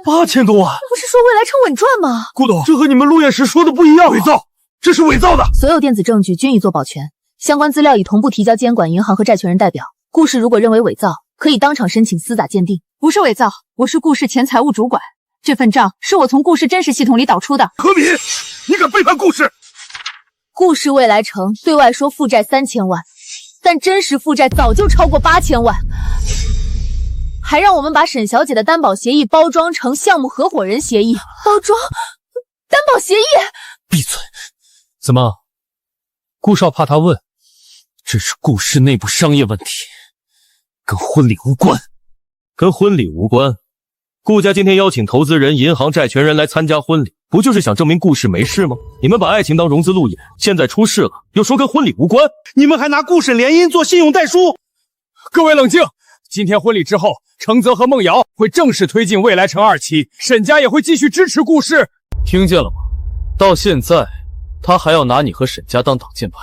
8000多万，不是说未来城稳赚吗？顾董，这和你们路演时说的不一样，伪造，这是伪造的。所有电子证据均已做保全，相关资料已同步提交监管银行和债权人代表。顾氏如果认为伪造，可以当场申请私打鉴定。不是伪造，我是顾氏前财务主管，这份账是我从顾氏真实系统里导出的。何敏，你敢背叛顾氏？顾氏未来城对外说负债3000万，但真实负债早就超过8000万。还让我们把沈小姐的担保协议包装成项目合伙人协议，包装担保协议。闭嘴！怎么，顾少怕他问？这是顾氏内部商业问题，跟婚礼无关。跟婚礼无关？顾家今天邀请投资人、银行债权人来参加婚礼，不就是想证明顾氏没事吗？你们把爱情当融资路演，现在出事了，又说跟婚礼无关，你们还拿顾氏联姻做信用代书。各位冷静！今天婚礼之后，承泽和梦瑶会正式推进未来城2期，沈家也会继续支持顾氏。听见了吗？到现在，他还要拿你和沈家当挡箭牌。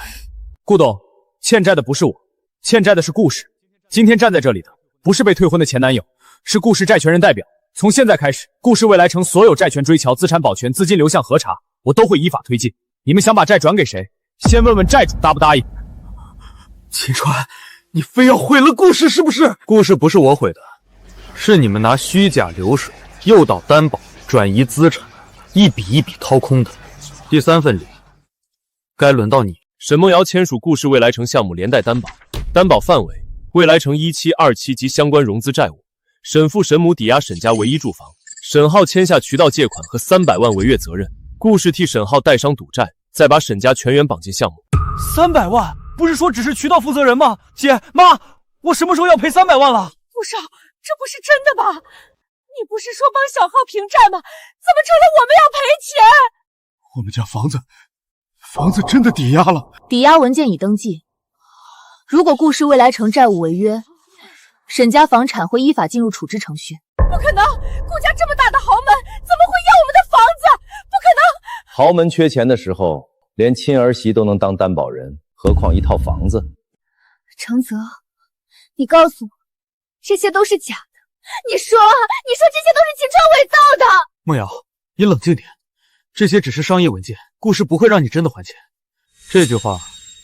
顾董，欠债的不是我，欠债的是顾氏。今天站在这里的不是被退婚的前男友，是顾氏债权人代表。从现在开始，顾氏未来城所有债权追缴、资产保全、资金流向核查，我都会依法推进。你们想把债转给谁？先问问债主答不答应。秦川，你非要毁了顾氏是不是？顾氏不是我毁的，是你们拿虚假流水、诱导担保、转移资产，一笔一笔掏空的。第3份礼，该轮到你。沈梦瑶签署顾氏未来城项目连带担保，担保范围未来城17、27及相关融资债务，沈父沈母抵押沈家唯一住房，沈浩签下渠道借款和300万违约责任，顾氏替沈浩代商赌债，再把沈家全员绑进项目。300万？不是说只是渠道负责人吗？姐妈，我什么时候要赔300万了？顾少，这不是真的吧？你不是说帮小浩平债吗？怎么成了我们要赔钱？我们家房子真的抵押了，抵押文件已登记。如果顾氏未来城债务违约，沈家房产会依法进入处置程序。不可能，顾家这么大的豪门，怎么会要我们的房子？不可能！豪门缺钱的时候，连亲儿媳都能当担保人，何况一套房子？程泽，你告诉我，这些都是假的。你说这些都是秦川伪造的。梦瑶，你冷静点，这些只是商业文件，顾氏不会让你真的还钱。这句话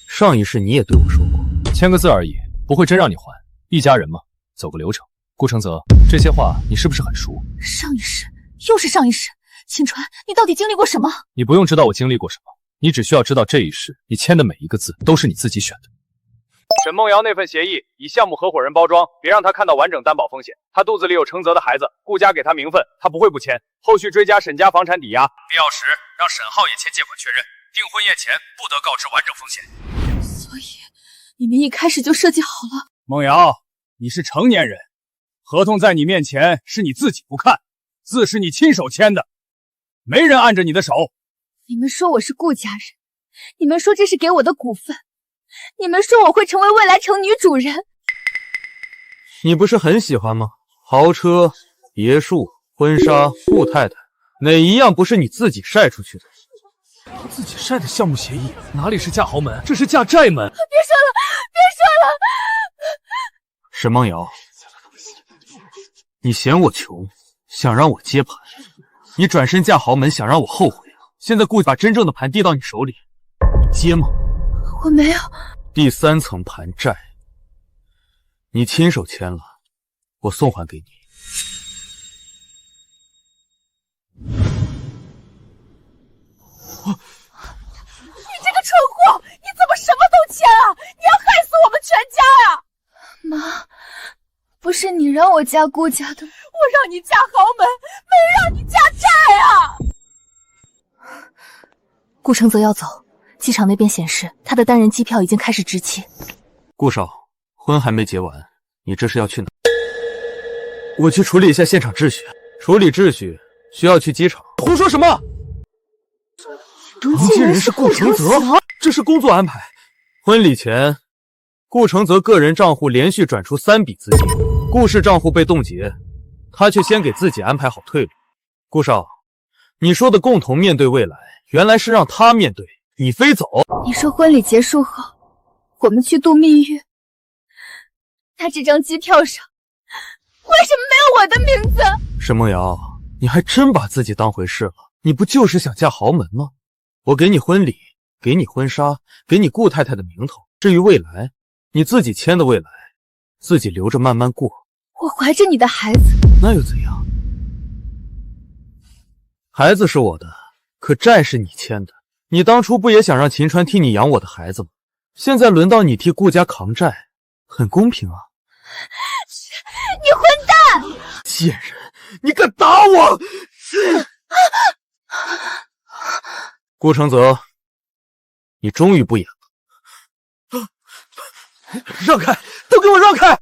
上一世你也对我说过，签个字而已，不会真让你还。一家人嘛，走个流程。顾承泽，这些话你是不是很熟？上一世又是上一世，秦川，你到底经历过什么？你不用知道我经历过什么，你只需要知道这一世你签的每一个字都是你自己选的。沈梦瑶那份协议以项目合伙人包装，别让他看到完整担保风险。他肚子里有承泽的孩子，顾家给他名分，他不会不签。后续追加沈家房产抵押，必要时让沈浩也签借款确认。订婚宴前不得告知完整风险。所以你们一开始就设计好了。梦瑶，你是成年人，合同在你面前是你自己不看，字是你亲手签的，没人按着你的手。你们说我是顾家人，你们说这是给我的股份，你们说我会成为未来城女主人。你不是很喜欢吗？豪车、别墅、婚纱、顾太太，哪一样不是你自己晒出去的？自己晒的项目协议哪里是嫁豪门，这是嫁债门。别说了，别说了。沈梦瑶，你嫌我穷，想让我接盘，你转身嫁豪门，想让我后悔。现在顾把真正的盘递到你手里，你接吗？我没有。第3层盘债，你亲手签了，我送还给你。你这个蠢货，你怎么什么都签啊？你要害死我们全家呀！妈，不是你让我嫁顾家的吗？我让你嫁豪门，没让你嫁债啊！顾承泽要走，机场那边显示他的单人机票已经开始直起。顾少，婚还没结完，你这是要去哪？我去处理一下现场秩序。处理秩序需要去机场。胡说什么？中间人是顾承泽，这是工作安排。婚礼前，顾承泽个人账户连续转出3笔资金，顾氏账户被冻结，他却先给自己安排好退路。顾少，你说的共同面对未来，原来是让他面对，你非走。你说婚礼结束后，我们去度蜜月，那这张机票上为什么没有我的名字？沈梦瑶，你还真把自己当回事了。你不就是想嫁豪门吗？我给你婚礼，给你婚纱，给你顾太太的名头。至于未来，你自己签的未来，自己留着慢慢过。我怀着你的孩子，那又怎样？孩子是我的，可债是你签的。你当初不也想让秦川替你养我的孩子吗？现在轮到你替顾家扛债，很公平啊。你混蛋！贱人，你敢打我！顾承泽，你终于不演了。让开，都给我让开！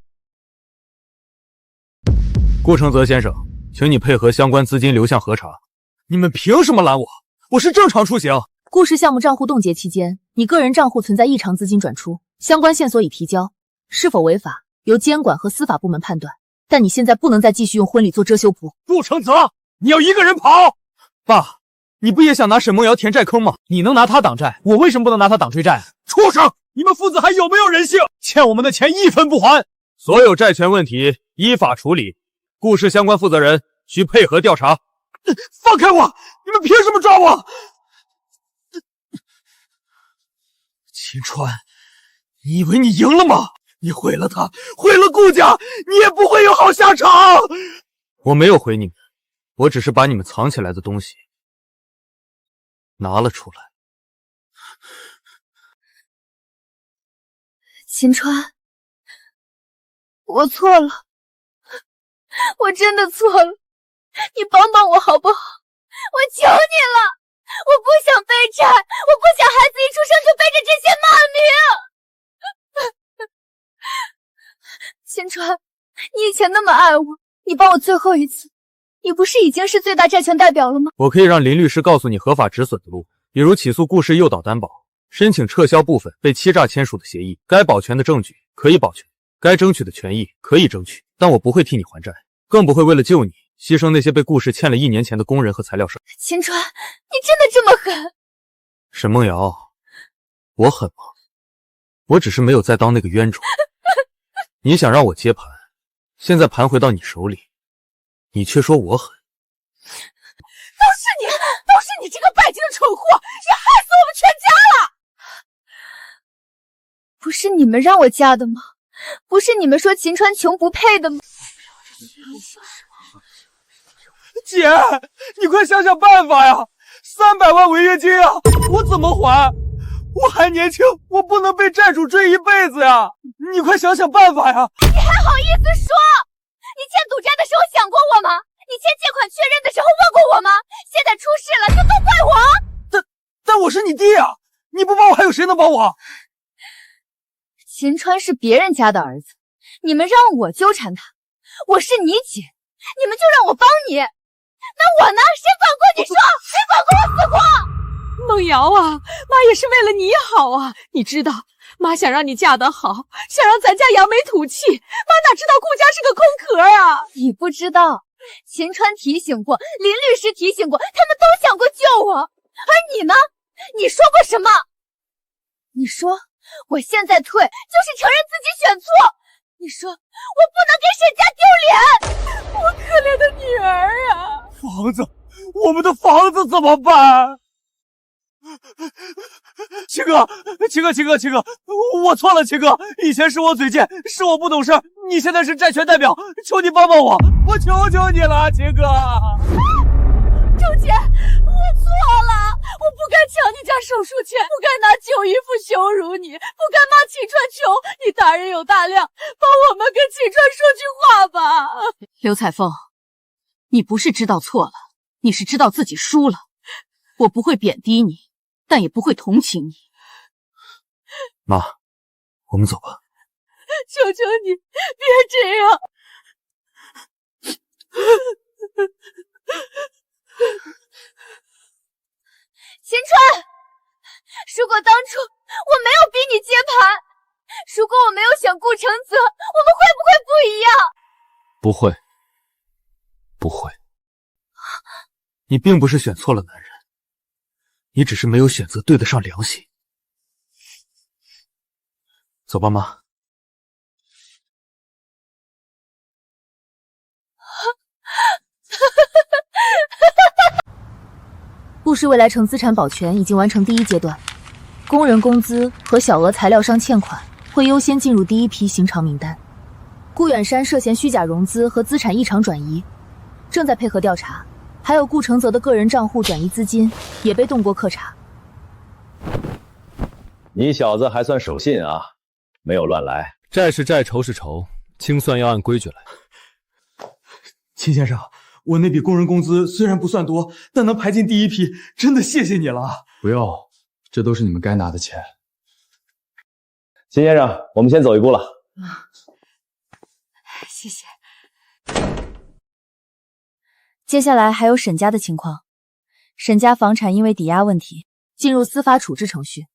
顾承泽先生，请你配合相关资金流向核查。你们凭什么拦我？我是正常出行。顾氏项目账户冻结期间，你个人账户存在异常资金转出，相关线索已提交，是否违法由监管和司法部门判断。但你现在不能再继续用婚礼做遮羞布。顾承泽，你要一个人跑？爸，你不也想拿沈梦瑶填债坑吗？你能拿他挡债，我为什么不能拿他挡追债？畜生！你们父子还有没有人性？欠我们的钱一分不还！所有债权问题依法处理，顾氏相关负责人需配合调查。放开我！你们凭什么抓我？秦川，你以为你赢了吗？你毁了他，毁了顾家，你也不会有好下场。我没有毁你们，我只是把你们藏起来的东西拿了出来。秦川，我错了，我真的错了，你帮帮我好不好？我求你了，我不想背债，我不想孩子一出生就背着这些骂名。秦川，你以前那么爱我，你帮我最后一次，你不是已经是最大债权代表了吗？我可以让林律师告诉你合法止损的路，比如起诉顾氏诱导担保，申请撤销部分被欺诈签署的协议，该保全的证据可以保全，该争取的权益可以争取，但我不会替你还债，更不会为了救你牺牲那些被顾氏欠了1年钱的工人和材料商。秦川，你真的这么狠？沈梦瑶，我狠吗？我只是没有再当那个冤种。你想让我接盘，现在盘回到你手里，你却说我狠。都是你这个拜金的蠢货，你害死我们全家了！不是你们让我嫁的吗？不是你们说秦川穷不配的吗？姐，你快想想办法呀！300万违约金啊，我怎么还？我还年轻，我不能被债主追一辈子呀！你快想想办法呀！你还好意思说？你欠赌债的时候想过我吗？你签借款确认的时候问过我吗？现在出事了就都怪我！但我是你弟啊！你不帮我还有谁能帮我？秦川是别人家的儿子，你们让我纠缠他，我是你姐，你们就让我帮你，那我呢？谁管过你说？谁管过我死活？梦瑶啊，妈也是为了你好啊！你知道，妈想让你嫁得好，想让咱家扬眉吐气，妈哪知道顾家是个空壳啊！你不知道，秦川提醒过，林律师提醒过，他们都想过救我，而你呢？你说过什么？你说我现在退就是承认自己选错，你说我不能给沈家丢脸，我可怜的女儿啊！房子，我们的房子怎么办？秦哥，我错了，秦哥，以前是我嘴贱，是我不懂事，你现在是债权代表，求你帮帮我，我求求你了，秦哥。周姐，我错了，我不该抢你家手术钱，不该拿旧衣服羞辱你，不该骂秦川穷，你大人有大量，帮我们跟秦川说句话吧。刘彩凤，你不是知道错了，你是知道自己输了。我不会贬低你，但也不会同情你。妈，我们走吧。求求你，别这样。秦川，如果当初我没有逼你接盘，如果我没有选顾承泽，我们会不会不一样？不会，不会。你并不是选错了男人，你只是没有选择对得上良心。走吧，妈。顾氏未来城资产保全已经完成第1阶段，工人工资和小额材料商欠款会优先进入第1批刑偿名单。顾远山涉嫌虚假融资和资产异常转移，正在配合调查。还有顾承泽的个人账户转移资金也被动过克查。你小子还算守信啊，没有乱来。债是债，仇是仇，清算要按规矩来。秦先生，我那笔工人工资虽然不算多，但能排进第1批，真的谢谢你了。不要，这都是你们该拿的钱。秦先生，我们先走一步了。谢谢。接下来还有沈家的情况，沈家房产因为抵押问题进入司法处置程序，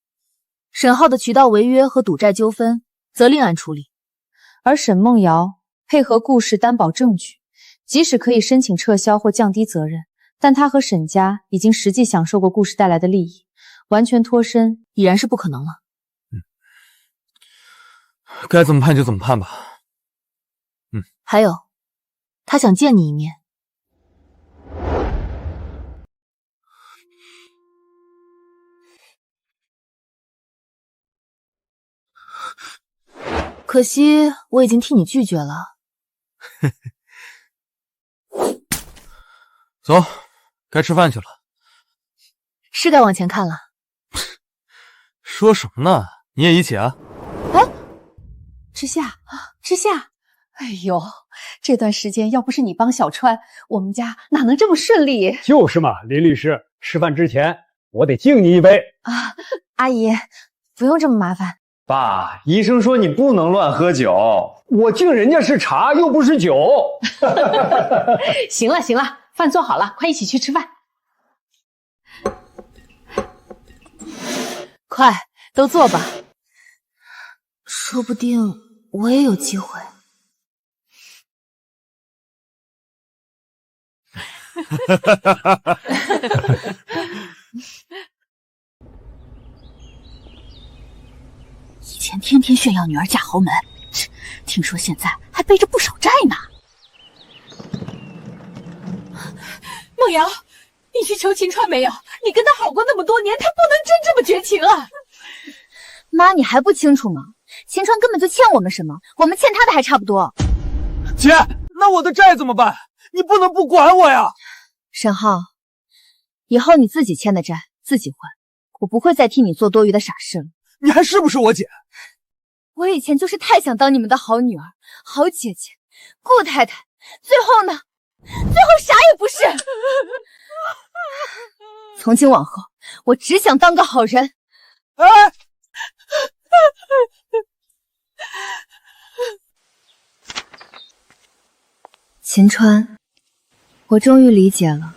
沈浩的渠道违约和赌债纠纷则另案处理，而沈梦瑶配合顾氏担保证据，即使可以申请撤销或降低责任，但他和沈家已经实际享受过顾氏带来的利益，完全脱身已然是不可能了。该怎么判就怎么判吧，还有，他想见你一面。可惜我已经替你拒绝了。走，该吃饭去了。是该往前看了。说什么呢？你也一起啊？之夏，哎呦，这段时间要不是你帮小川，我们家哪能这么顺利？就是嘛，林律师，吃饭之前我得敬你一杯啊！阿姨，不用这么麻烦。爸，医生说你不能乱喝酒，我敬人家是茶，又不是酒。行了，饭做好了，快一起去吃饭。快，都坐吧。说不定我也有机会。以前天天炫耀女儿嫁豪门，听说现在还背着不少债呢。梦瑶，你去求秦川没有？你跟他好过那么多年，他不能真这么绝情啊！妈，你还不清楚吗？秦川根本就欠我们什么，我们欠他的还差不多。姐，那我的债怎么办？你不能不管我呀！沈浩，以后你自己欠的债自己还，我不会再替你做多余的傻事了。你还是不是我姐？我以前就是太想当你们的好女儿、好姐姐、顾太太，最后呢？最后啥也不是。从今往后，我只想当个好人。哎，秦川，我终于理解了，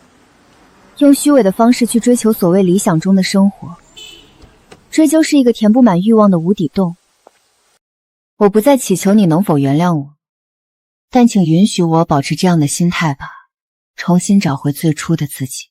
用虚伪的方式去追求所谓理想中的生活，追究是一个填不满欲望的无底洞。我不再祈求你能否原谅我，但请允许我保持这样的心态吧，重新找回最初的自己。